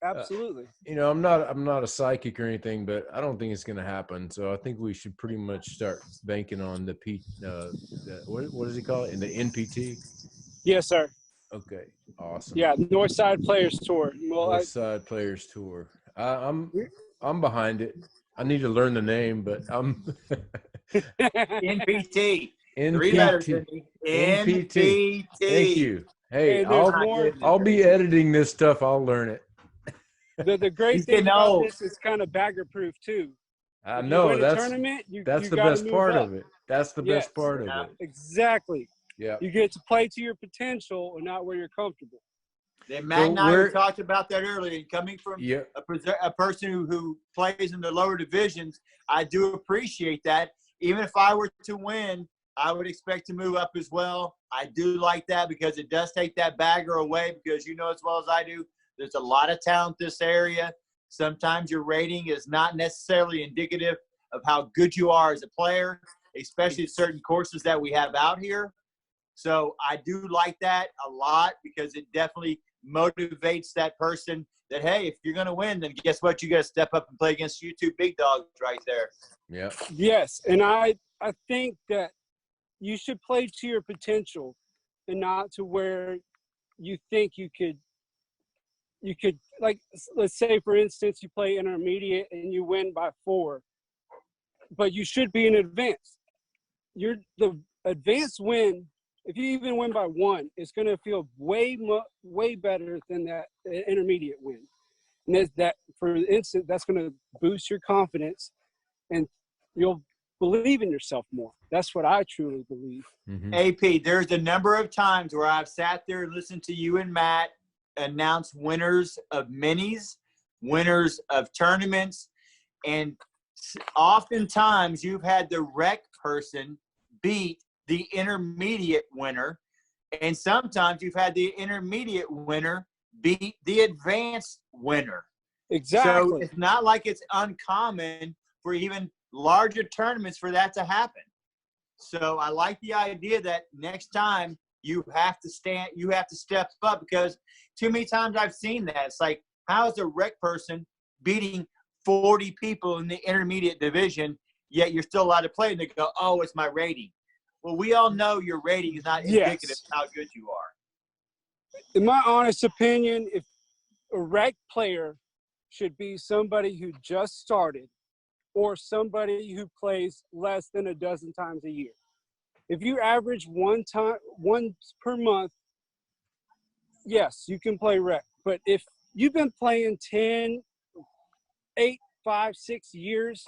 absolutely, I'm not a psychic or anything, but I don't think it's going to happen. So I think we should pretty much start banking on the what does he call it? In the NPT? Yes, sir. Okay, awesome. Yeah, Northside Players Tour. Well, Northside Players Tour. I'm behind it. I need to learn the name, but I'm NPT. NPT. 3 letters. NPT. Thank you. Hey, Hey, I'll be editing this stuff. I'll learn it. The great thing about this is kind of bagger proof too. I know that's the best part of it. That's the best part of it. Exactly. Yeah. You get to play to your potential and not where you're comfortable. Then Matt and I talked about that earlier. Coming from a person who plays in the lower divisions, I do appreciate that. Even if I were to win, I would expect to move up as well. I do like that because it does take that bagger away, because you know as well as I do, there's a lot of talent in this area. Sometimes your rating is not necessarily indicative of how good you are as a player, especially certain courses that we have out here. So I do like that a lot because it definitely motivates that person that, hey, if you're going to win, then guess what? You got to step up and play against you two big dogs right there. Yeah. Yes. And I think that you should play to your potential and not to where you think you could, like, let's say, for instance, you play intermediate and you win by 4, but you should be in advance. The advanced win, if you even win by 1, it's going to feel way better than that intermediate win. And that, for instance, that's going to boost your confidence, and you'll believe in yourself more. That's what I truly believe. Mm-hmm. AP, there's a number of times where I've sat there and listened to you and Matt announce winners of minis, winners of tournaments, and oftentimes you've had the rec person beat the intermediate winner, and sometimes you've had the intermediate winner beat the advanced winner. Exactly. So it's not like it's uncommon for even larger tournaments for that to happen. So I like the idea that next time you have to step up, because too many times I've seen that. It's like, how is a rec person beating 40 people in the intermediate division, yet you're still allowed to play? And they go, oh, it's my rating. Well, we all know your rating is not indicative of how good you are. In my honest opinion, if a rec player should be somebody who just started or somebody who plays less than a dozen times a year. If you average once per month, yes, you can play rec. But if you've been playing 10, 8, 5, 6 years,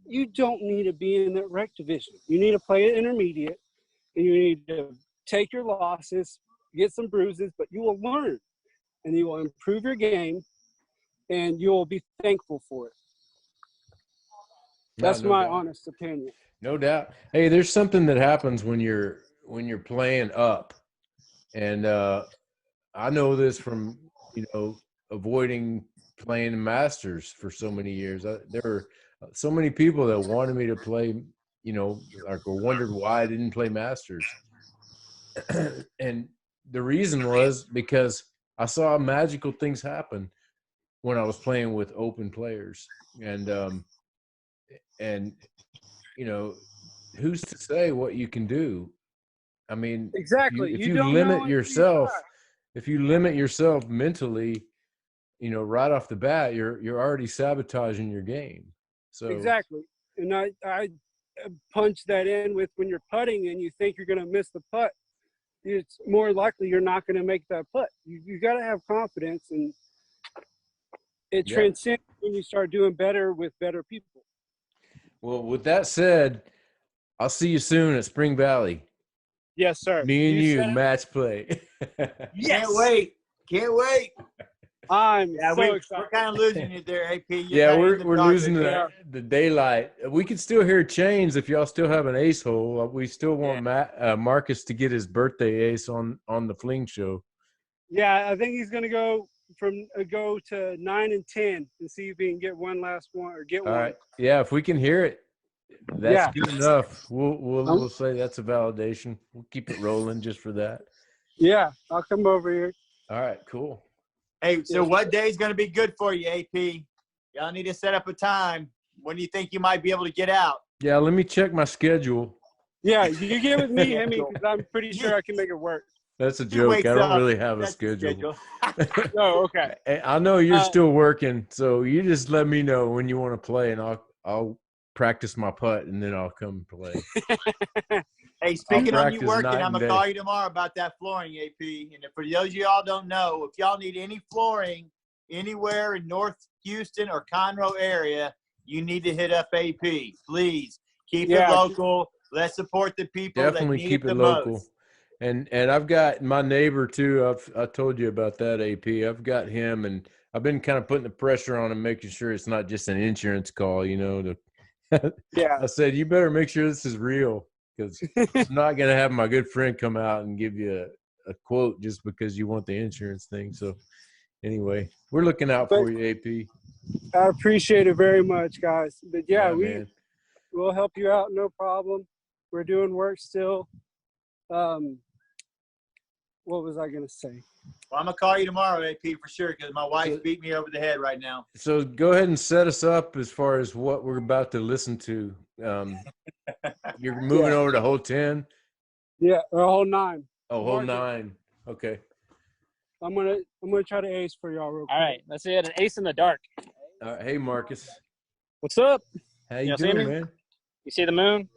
you don't need to be in that rec division. You need to play it intermediate, and you need to take your losses, get some bruises, but you will learn, and you will improve your game, and you will be thankful for it. That's my honest opinion. No doubt. Hey, there's something that happens when you're playing up, and I know this from avoiding playing Masters for so many years. There were so many people that wanted me to play, or wondered why I didn't play Masters, and the reason was because I saw magical things happen when I was playing with open players, and who's to say what you can do? I mean, exactly. If you limit yourself mentally, right off the bat, you're already sabotaging your game. So exactly. And I punch that in with when you're putting and you think you're going to miss the putt, it's more likely you're not going to make that putt. You got to have confidence, and it transcends when you start doing better with better people. Well, with that said, I'll see you soon at Spring Valley. Yes, sir. Me and you match play. Yes. Can't wait. I'm Yeah, so excited. we're kind of losing you there, AP. You're Yeah, kinda in the we're dark losing there. the daylight. We can still hear chains if y'all still have an ace hole. We still want Marcus to get his birthday ace on the Fling show. Yeah, I think he's gonna go to 9 and 10 and see if he can get one last one or get All one. right. Yeah, if we can hear it, that's Yeah. good enough. We'll say that's a validation. We'll keep it rolling just for that. Yeah, I'll come over here. All right, cool. Hey, so what day is going to be good for you, AP? Y'all need to set up a time. When do you think you might be able to get out? Yeah, let me check my schedule. Yeah, you get with me, Hemi, because I'm pretty sure I can make it work. That's a He joke. I wakes don't up. really have a That's the schedule. Oh, okay. I know you're still working, so you just let me know when you want to play, and I'll practice my putt, and then I'll come play. Hey, speaking on you practice working, night I'm and going to day. call you tomorrow about that flooring, AP. And for those of y'all don't know, if y'all need any flooring anywhere in North Houston or Conroe area, you need to hit up AP. Please keep it local. Let's support the people Definitely that need keep it the it local. most. And I've got my neighbor too. I told you about that, AP. I've got him, and I've been kind of putting the pressure on him, making sure it's not just an insurance call. I said, you better make sure this is real, because I'm not going to have my good friend come out and give you a quote just because you want the insurance thing. So anyway, we're looking out for you, AP. I appreciate it very much, guys. But Man. we'll help you out, no problem. We're doing work still. What was I going to say? Well, I'm going to call you tomorrow, AP, for sure, because my wife's beat me over the head right now. So go ahead and set us up as far as what we're about to listen to. You're moving over to hole 10? Yeah, or hole 9. Oh, hole 9. Okay. I'm gonna try to ace for y'all real quick. All right, let's see it. An ace in the dark. Hey, Marcus. What's up? How you see doing, me? man? You see the moon?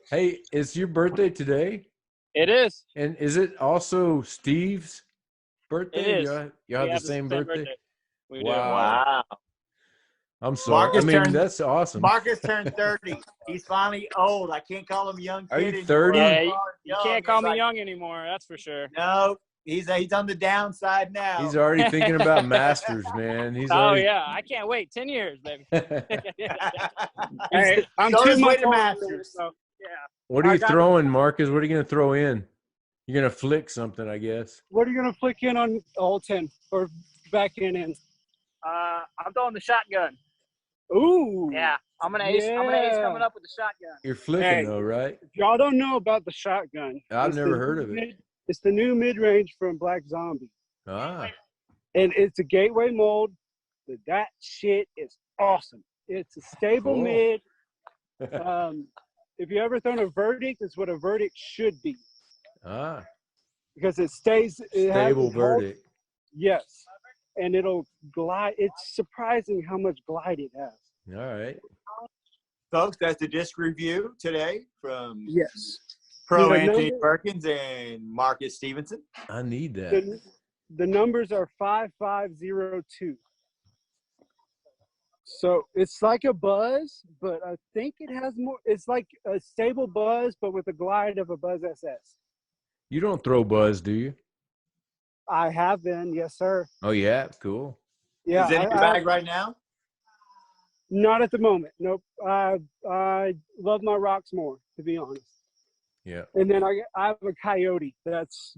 Hey, it's your birthday today? It is. And is it also Steve's birthday? It is. You have the same birthday? We do. Wow. I'm sorry. That's awesome. Marcus turned 30. He's finally old. I can't call him young kid. Are you anymore. 30? Yeah, you can't call me young anymore. That's for sure. No, he's on the downside now. He's already thinking about Masters, man. Yeah, I can't wait 10 years, baby. Hey, I'm So 2 is months Wade older, Masters. so yeah. What are you throwing, Marcus? What are you going to throw in? You're going to flick something, I guess. What are you gonna flick in on hole 10 or back in? I'm throwing the shotgun. Ooh. Yeah, I'm gonna ace coming up with the shotgun. You're flicking, though, right? If y'all don't know about the shotgun, I've never heard of it. It's the new mid-range from Black Zombie. Ah. And it's a gateway mold, but that shit is awesome. It's a stable mid. If you ever thrown a verdict, it's what a verdict should be. Ah. Because it stays Stable verdict. Yes. And it'll glide. It's surprising how much glide it has. All right. Folks, that's the disc review today from Pro Anthony Perkins and Marcus Stevenson. I need that. The numbers are 5502. So it's like a buzz, but I think it has more. It's like a stable buzz, but with a glide of a Buzz SS. You don't throw buzz, do you? I have been, yes, sir. Oh, yeah. Cool. Yeah. Is it in your bag right now? Not at the moment. Nope. I love my rocks more, to be honest. Yeah. And then I have a Coyote that's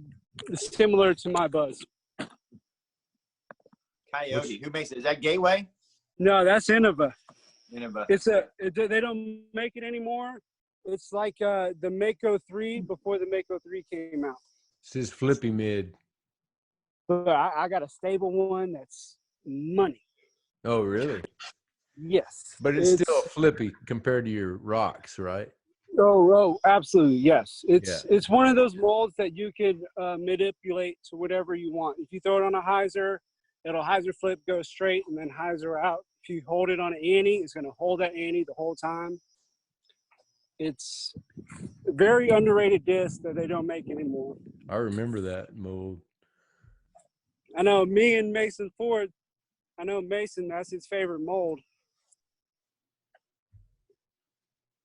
similar to my buzz. Coyote. Who makes it? Is that Gateway? No, that's Innova. Innova. They don't make it anymore. It's like the Mako 3 before the Mako 3 came out. It's his flippy mid. But I got a stable one that's money. Oh, really? Yes. But it's still flippy compared to your rocks, right? Oh, absolutely, yes. It's one of those molds that you could manipulate to whatever you want. If you throw it on a hyzer, it'll hyzer flip, go straight, and then hyzer out. If you hold it on an ante, it's going to hold that ante the whole time. It's a very underrated disc that they don't make anymore. I remember that mold. I know me and Mason Ford, I know Mason, that's his favorite mold.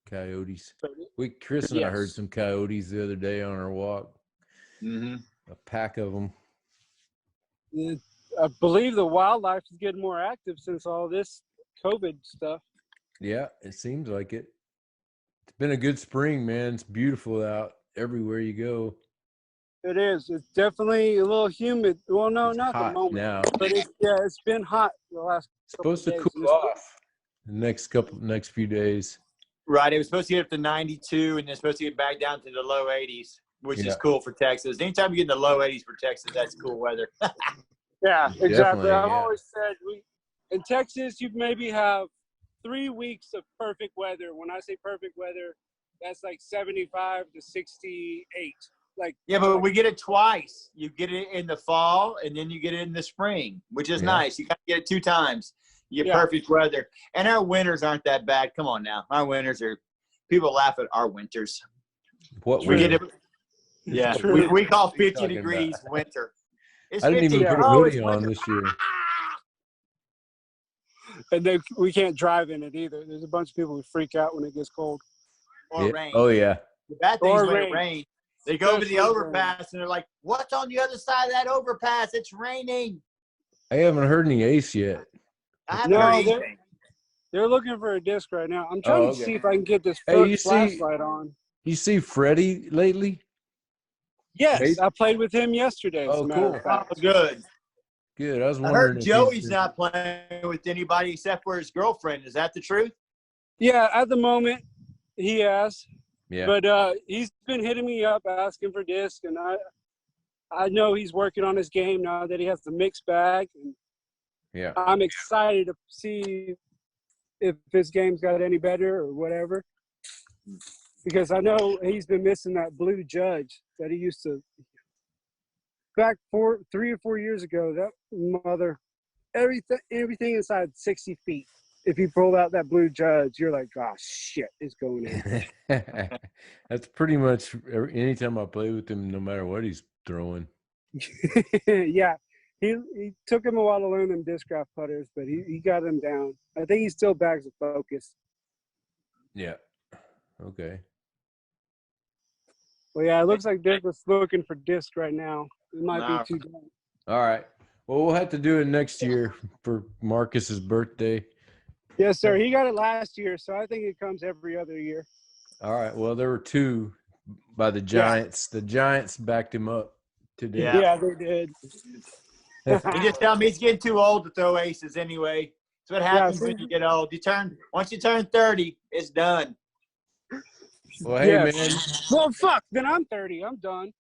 Coyotes. Chris and I heard some coyotes the other day on our walk. Mm-hmm. A pack of them. Yeah, I believe the wildlife is getting more active since all this COVID stuff. Yeah, it seems like it. It's been a good spring, man. It's beautiful out everywhere you go. It is. It's definitely a little humid. Well, no, It's not the hot moment, now. but it's been hot the last It's couple supposed to days. cool off the next few days. Right. It was supposed to get up to 92, and it's supposed to get back down to the low 80s, which is cool for Texas. Anytime you get in the low 80s for Texas, that's cool weather. Yeah, exactly. Definitely, I've yeah. always said in Texas, you maybe have 3 weeks of perfect weather. When I say perfect weather, that's like 75 to 68. Like Yeah, but we get it twice. You get it in the fall, and then you get it in the spring, which is nice. You got to get it 2 times. You get perfect weather. And our winters aren't that bad. Come on now. Our winters are – people laugh at our winters. What we winter? get it. Yeah, we call 50 degrees winter. It's I didn't 50. even put a Oh, hoodie it's on winter. this year. And we can't drive in it either. There's a bunch of people who freak out when it gets cold. Or Yeah. rain. Oh, yeah. The bad thing is Or when rain. it rains. They go over the Especially overpass, and they're like, what's on the other side of that overpass? It's raining. I haven't heard any ace yet. I haven't No, heard they're- anything. They're looking for a disc right now. I'm trying to okay. see if I can get this Hey, you see- flashlight on. You see Freddie lately? Yes, Maybe. I played with him yesterday. As Oh, a matter cool. of fact. Oh, good. Good. I was I wondering heard if Joey's not playing with anybody except for his girlfriend. Is that the truth? Yeah, at the moment, he has. Yeah. But he's been hitting me up asking for disc, and I know he's working on his game now that he has the mixed bag. And Yeah. I'm excited to see if his game's got any better or whatever. Because I know he's been missing that blue judge that he used to. Back 3 or 4 years ago, that mother, everything inside 60 feet. If you pulled out that blue judge, you're like, oh, shit, it's going in. That's pretty much anytime I play with him, no matter what he's throwing. Yeah, he took him a while to learn them disc golf putters, but he got him down. I think he still bags the focus. Yeah. Okay. Well, yeah, it looks like Dick was looking for disc right now. It might Nah. be too dark. All right. Well, we'll have to do it next year for Marcus's birthday. Yes, sir. He got it last year, so I think it comes every other year. All right. Well, there were 2 by the Giants. The Giants backed him up today. Yeah, they did. He just tell me he's getting too old to throw aces anyway. That's what happens when you get old. Once you turn 30, it's done. Well, hey, man. Well, fuck. Then I'm 30. I'm done.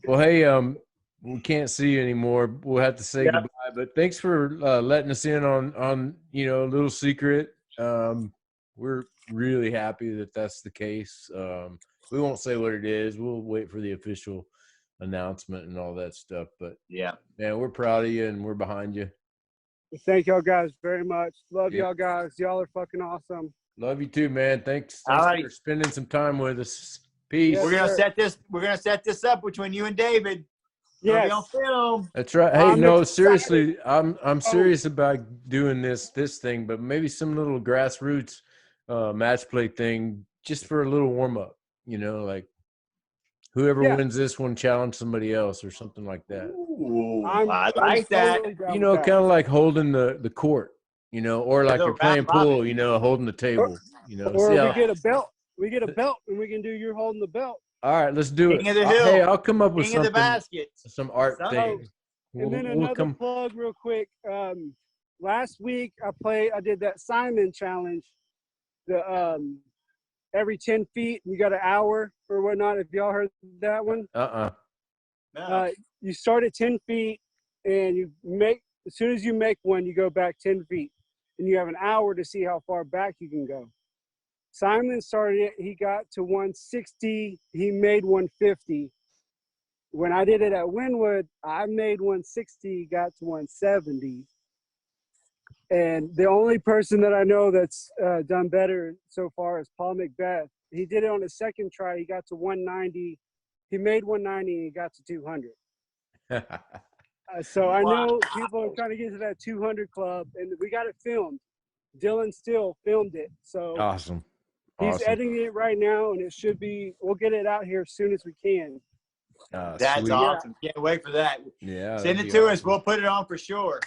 Well, hey, we can't see you anymore. We'll have to say goodbye. But thanks for letting us in on a little secret. We're really happy that that's the case. We won't say what it is. We'll wait for the official announcement and all that stuff. But yeah, man, we're proud of you and we're behind you. Thank y'all guys very much. Love y'all guys. Y'all are fucking awesome. Love you too, man. Thanks All right. for spending some time with us. Peace. We're gonna set this up between you and David. It'll be on film. That's right. Hey, no, seriously, I'm serious about doing this thing, but maybe some little grassroots match play thing just for a little warm up. Like whoever wins this one challenge somebody else or something like that. Ooh, I like that. Kind of like holding the court, or like you're playing pool, holding the table, Or we get a belt. We get a belt and we can do you're holding the belt. All right, let's do King it. of the hill. Hey, I'll come up with King of the basket. some art thing. And then another plug real quick. Last week I did that Simon challenge. The every 10 feet you got an hour or whatnot. If y'all heard that one. No. You start at 10 feet and as soon as you make one, you go back 10 feet. And you have an hour to see how far back you can go. Simon started it. He got to 160. He made 150. When I did it at Wynwood, I made 160, got to 170. And the only person that I know that's done better so far is Paul Mcdade. He did it on his second try. He got to 190. He made 190 and he got to 200. So I know people are trying to get to that 200 club, and we got it filmed. Dylan Still filmed it. So awesome. He's editing it right now, and we'll get it out here as soon as we can. That's Sweet. awesome. Can't wait for that. Yeah. Send that'd it be to us. awesome. We'll put it on for sure.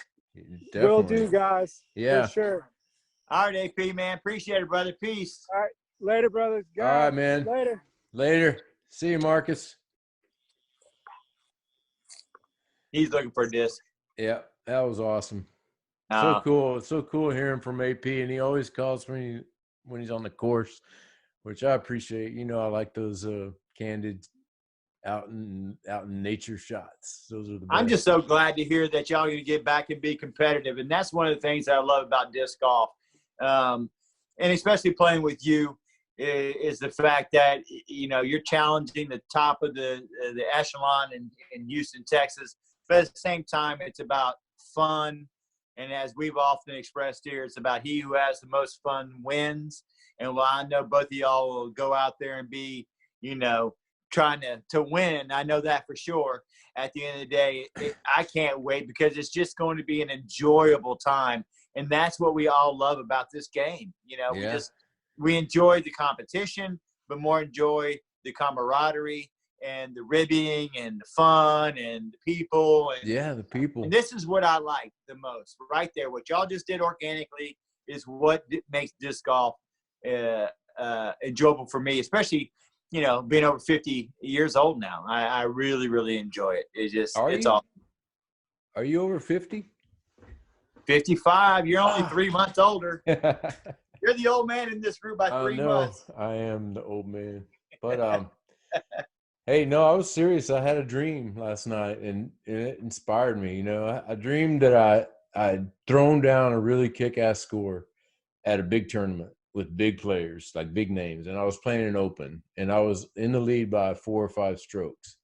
Definitely. Will do, guys. Yeah. For sure. All right, AP, man. Appreciate it, brother. Peace. All right. Later, brothers. All right, man. Later. Later. See you, Marcus. He's looking for a disc. Yeah, that was awesome. So cool. It's so cool hearing from AP, and he always calls me when he's on the course, which I appreciate. You know, I like those candid out in nature shots. Those are the best. I'm just so glad to hear that y'all are going to get back and be competitive, and that's one of the things that I love about disc golf, and especially playing with you is the fact that you know you're challenging the top of the echelon in Houston, Texas, but at the same time it's about fun. And as we've often expressed here, it's about he who has the most fun wins. And while I know both of y'all will go out there and be, you know, trying to win, I know that for sure. At the end of the day, I can't wait because it's just going to be an enjoyable time. And that's what we all love about this game. You know, we enjoy the competition, but more enjoy the camaraderie and the ribbing and the fun and the people. And, the people. And this is what I like the most right there. What y'all just did organically is what makes disc golf enjoyable for me, especially, you know, being over 50 years old now. I really, really enjoy it. It's awesome. Are you over 50? 55. You're only 3 months older. You're the old man in this group by 3 months. I am the old man. But hey, no, I was serious. I had a dream last night, and it inspired me. You know, I dreamed that I'd thrown down a really kick-ass score at a big tournament with big players, like big names, and I was playing an open, and I was in the lead by 4 or 5 strokes.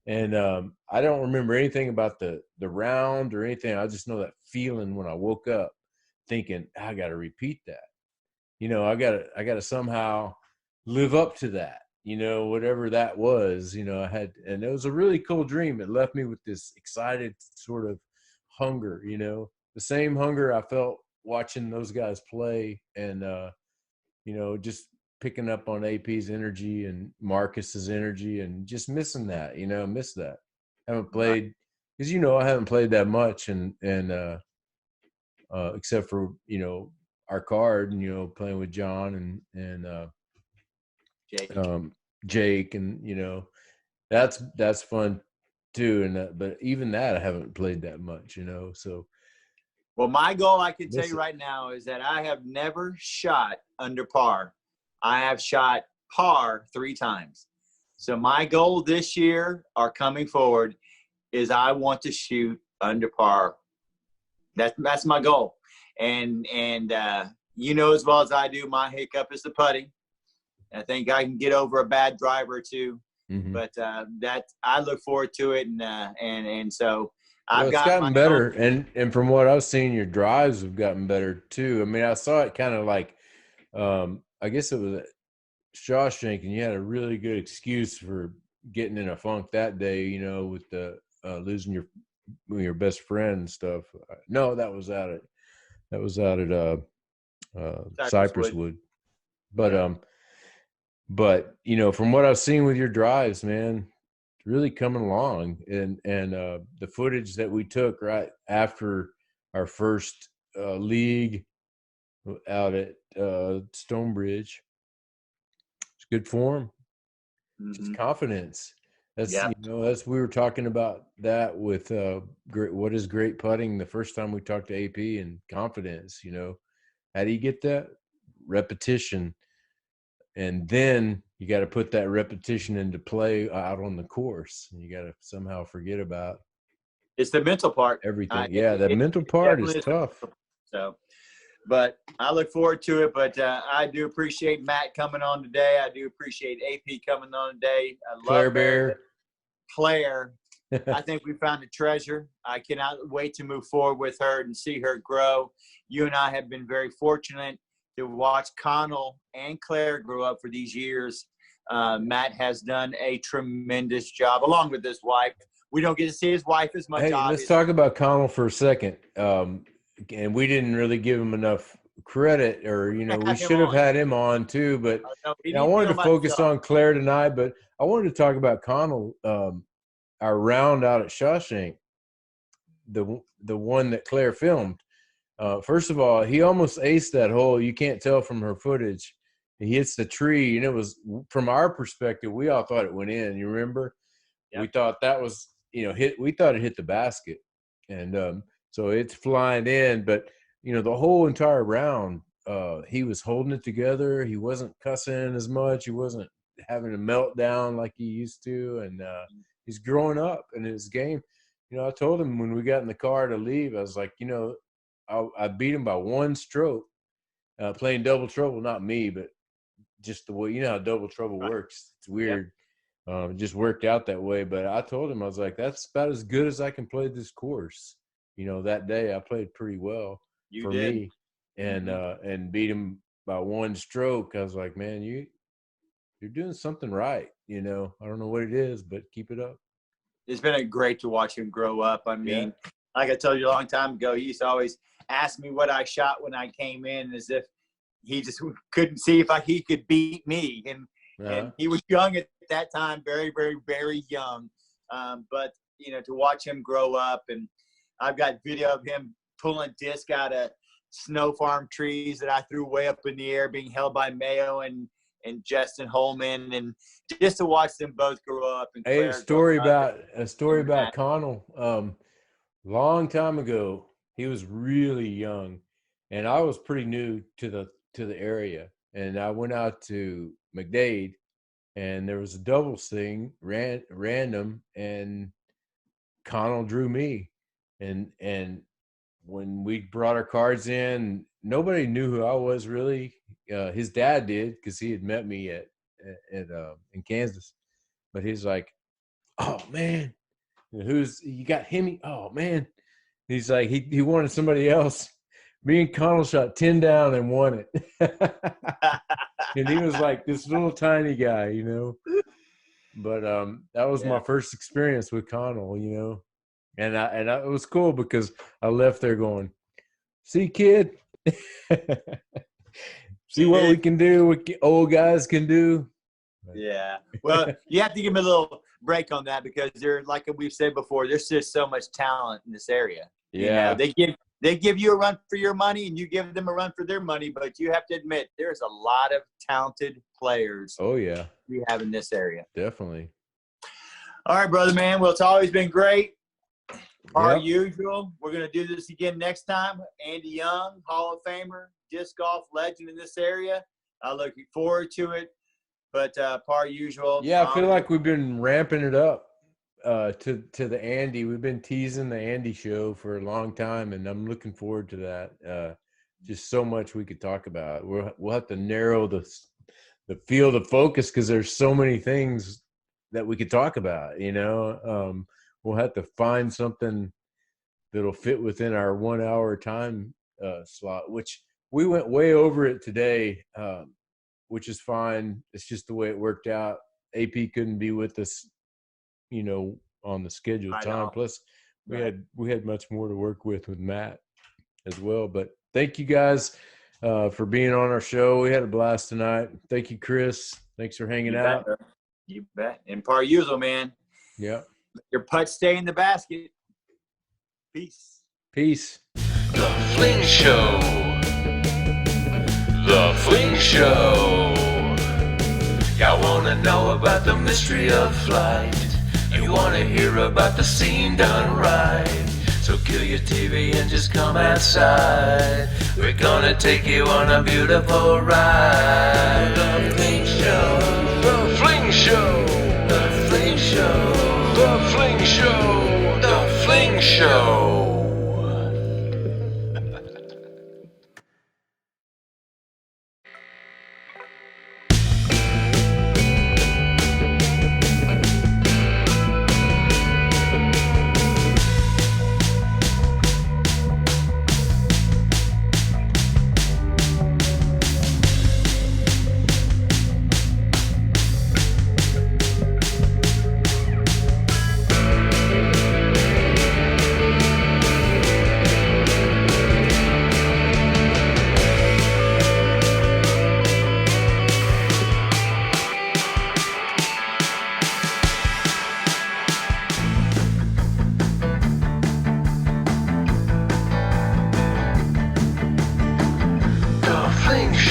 And I don't remember anything about the round or anything. I just know that feeling when I woke up thinking, I got to repeat that. You know, I got to somehow live up to that. You know, whatever that was, you know, and it was a really cool dream. It left me with this excited sort of hunger, you know, the same hunger I felt watching those guys play and, you know, just picking up on AP's energy and Marcus's energy and just missing that, you know, miss that. Haven't played, because, you know, I haven't played that much and except for, you know, our card and, you know, playing with John and Jake, and you know, that's fun too. And but even that I haven't played that much, you know. So, well, my goal I can tell you right now is that I have never shot under par. I have shot par 3 times. So my goal this year, or coming forward, is I want to shoot under par. That's my goal. And you know as well as I do, my hiccup is the putting. I think I can get over a bad driver too, but that I look forward to it, and so I've it's gotten better. And from what I've seen, your drives have gotten better too. I mean, I saw it kind of like, I guess it was Shawshank, and you had a really good excuse for getting in a funk that day. You know, with the losing your best friend and stuff. No, that was out at Cypress Wood, But you know, from what I've seen with your drives, man, it's really coming along. And the footage that we took right after our first league out at Stonebridge, it's good form. It's confidence. That's you know, that's we were talking about that with what is great putting the first time we talked to AP, and confidence. You know, how do you get that? Repetition. And then you got to put that repetition into play out on the course. And you got to somehow forget about it's the mental part. Everything. The mental part is tough. So, but I look forward to it. But I do appreciate Matt coming on today. I do appreciate AP coming on today. I love Claire. I think we found a treasure. I cannot wait to move forward with her and see her grow. You and I have been very fortunate to watch Connell and Claire grow up for these years. Matt has done a tremendous job, along with his wife. We don't get to see his wife as much. Hey, let's talk about Connell for a second. And we didn't really give him enough credit, or, you know, we should have had him on too. But I wanted to focus on Claire tonight, but I wanted to talk about Connell. our round out at Shawshank, the one that Claire filmed. First of all, he almost aced that hole. You can't tell from her footage. He hits the tree, and it was, from our perspective, we all thought it went in. You remember? Yep. We thought that was, hit. We thought it hit the basket, and so it's flying in. But the whole entire round, he was holding it together. He wasn't cussing as much. He wasn't having a meltdown like he used to, and he's growing up in his game. I told him when we got in the car to leave, I was like, I beat him by one stroke, playing double trouble. Not me, but just the way, how double trouble works. It's weird. Yep. It just worked out that way. But I told him, I was like, that's about as good as I can play this course. That day I played pretty well for me, and beat him by one stroke. I was like, man, you're doing something right. I don't know what it is, but keep it up. It's been great to watch him grow up. I mean, like I told you a long time ago, he used to always ask me what I shot when I came in, as if he just couldn't see if he could beat me. And he was young at that time, very, very, very young. But, to watch him grow up, and I've got video of him pulling disc out of snow farm trees that I threw way up in the air, being held by Mayo and Justin Holman, and just to watch them both grow up. And a story about Connell. Long time ago, he was really young, and I was pretty new to the area, and I went out to Mcdade, and there was a doubles thing, random, and Connell drew me, and when we brought our cards in, nobody knew who I was really. His dad did, because he had met me in Kansas, but he's like, "Oh man, you got Hemi? Oh man." He's like, he wanted somebody else. Me and Connell shot 10 down and won it. And he was like this little tiny guy, But that was my first experience with Connell, and it was cool because I left there going, "See, kid, see what we can do, what old guys can do." Yeah. Well, you have to give me a little break on that, because like we've said before, there's just so much talent in this area. Yeah. They give you a run for your money, and you give them a run for their money, but you have to admit there's a lot of talented players. Oh yeah. We have in this area. Definitely. All right, brother, man. Well, it's always been great. Our usual. We're going to do this again next time. Andy Young, Hall of Famer, disc golf legend in this area. I'm looking forward to it. But par usual. Yeah, I feel like we've been ramping it up to the Andy. We've been teasing the Andy show for a long time, and I'm looking forward to that. Just so much we could talk about. We'll have to narrow the field of focus, because there's so many things that we could talk about. We'll have to find something that'll fit within our 1 hour time slot, which we went way over it today. Which is fine. It's just the way it worked out. AP couldn't be with us, on the scheduled time. Plus, we had much more to work with Matt as well. But thank you guys for being on our show. We had a blast tonight. Thank you, Chris. Thanks for hanging out. You bet. And par usual, man. Yeah. Your putts stay in the basket. Peace. Peace. The Fling Show. The Fling Show. Y'all wanna know about the mystery of flight? You wanna hear about the scene done right? So kill your TV and just come outside. We're gonna take you on a beautiful ride. The Fling Show. The Fling Show. The Fling Show. The Fling Show. The Fling Show.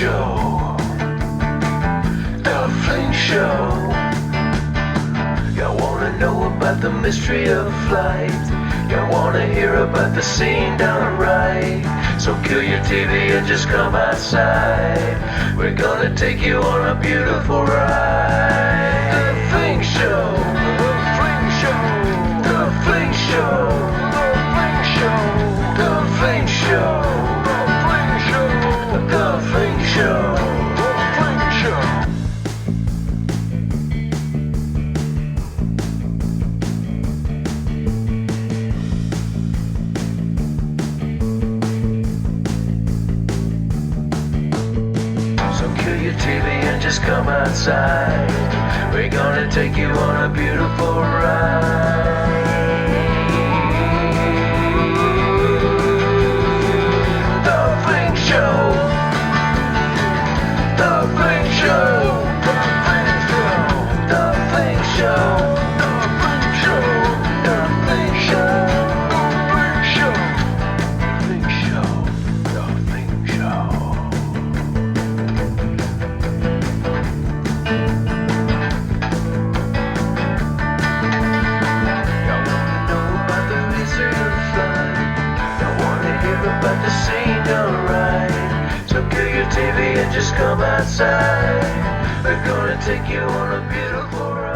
Show. The Fling Show. Y'all wanna know about the mystery of flight? Y'all wanna hear about the scene done right? So kill your TV and just come outside. We're gonna take you on a beautiful ride. The Fling Show. The Fling Show. The Fling Show. The Fling Show. The Fling Show. The Fling Show. The Fling Show. The Fling Show. So kill your TV and just come outside. We're gonna take you on a beautiful ride. The Fling Show. The Fling Show. The Fling Show. The Fling Show. The Fling Show. The Fling Show. The Fling Show. The Fling Show. Y'all wanna know about the wizard of flight? Y'all wanna hear about the scene done right? So kill your TV and just come outside. We're gonna take you on a beautiful ride.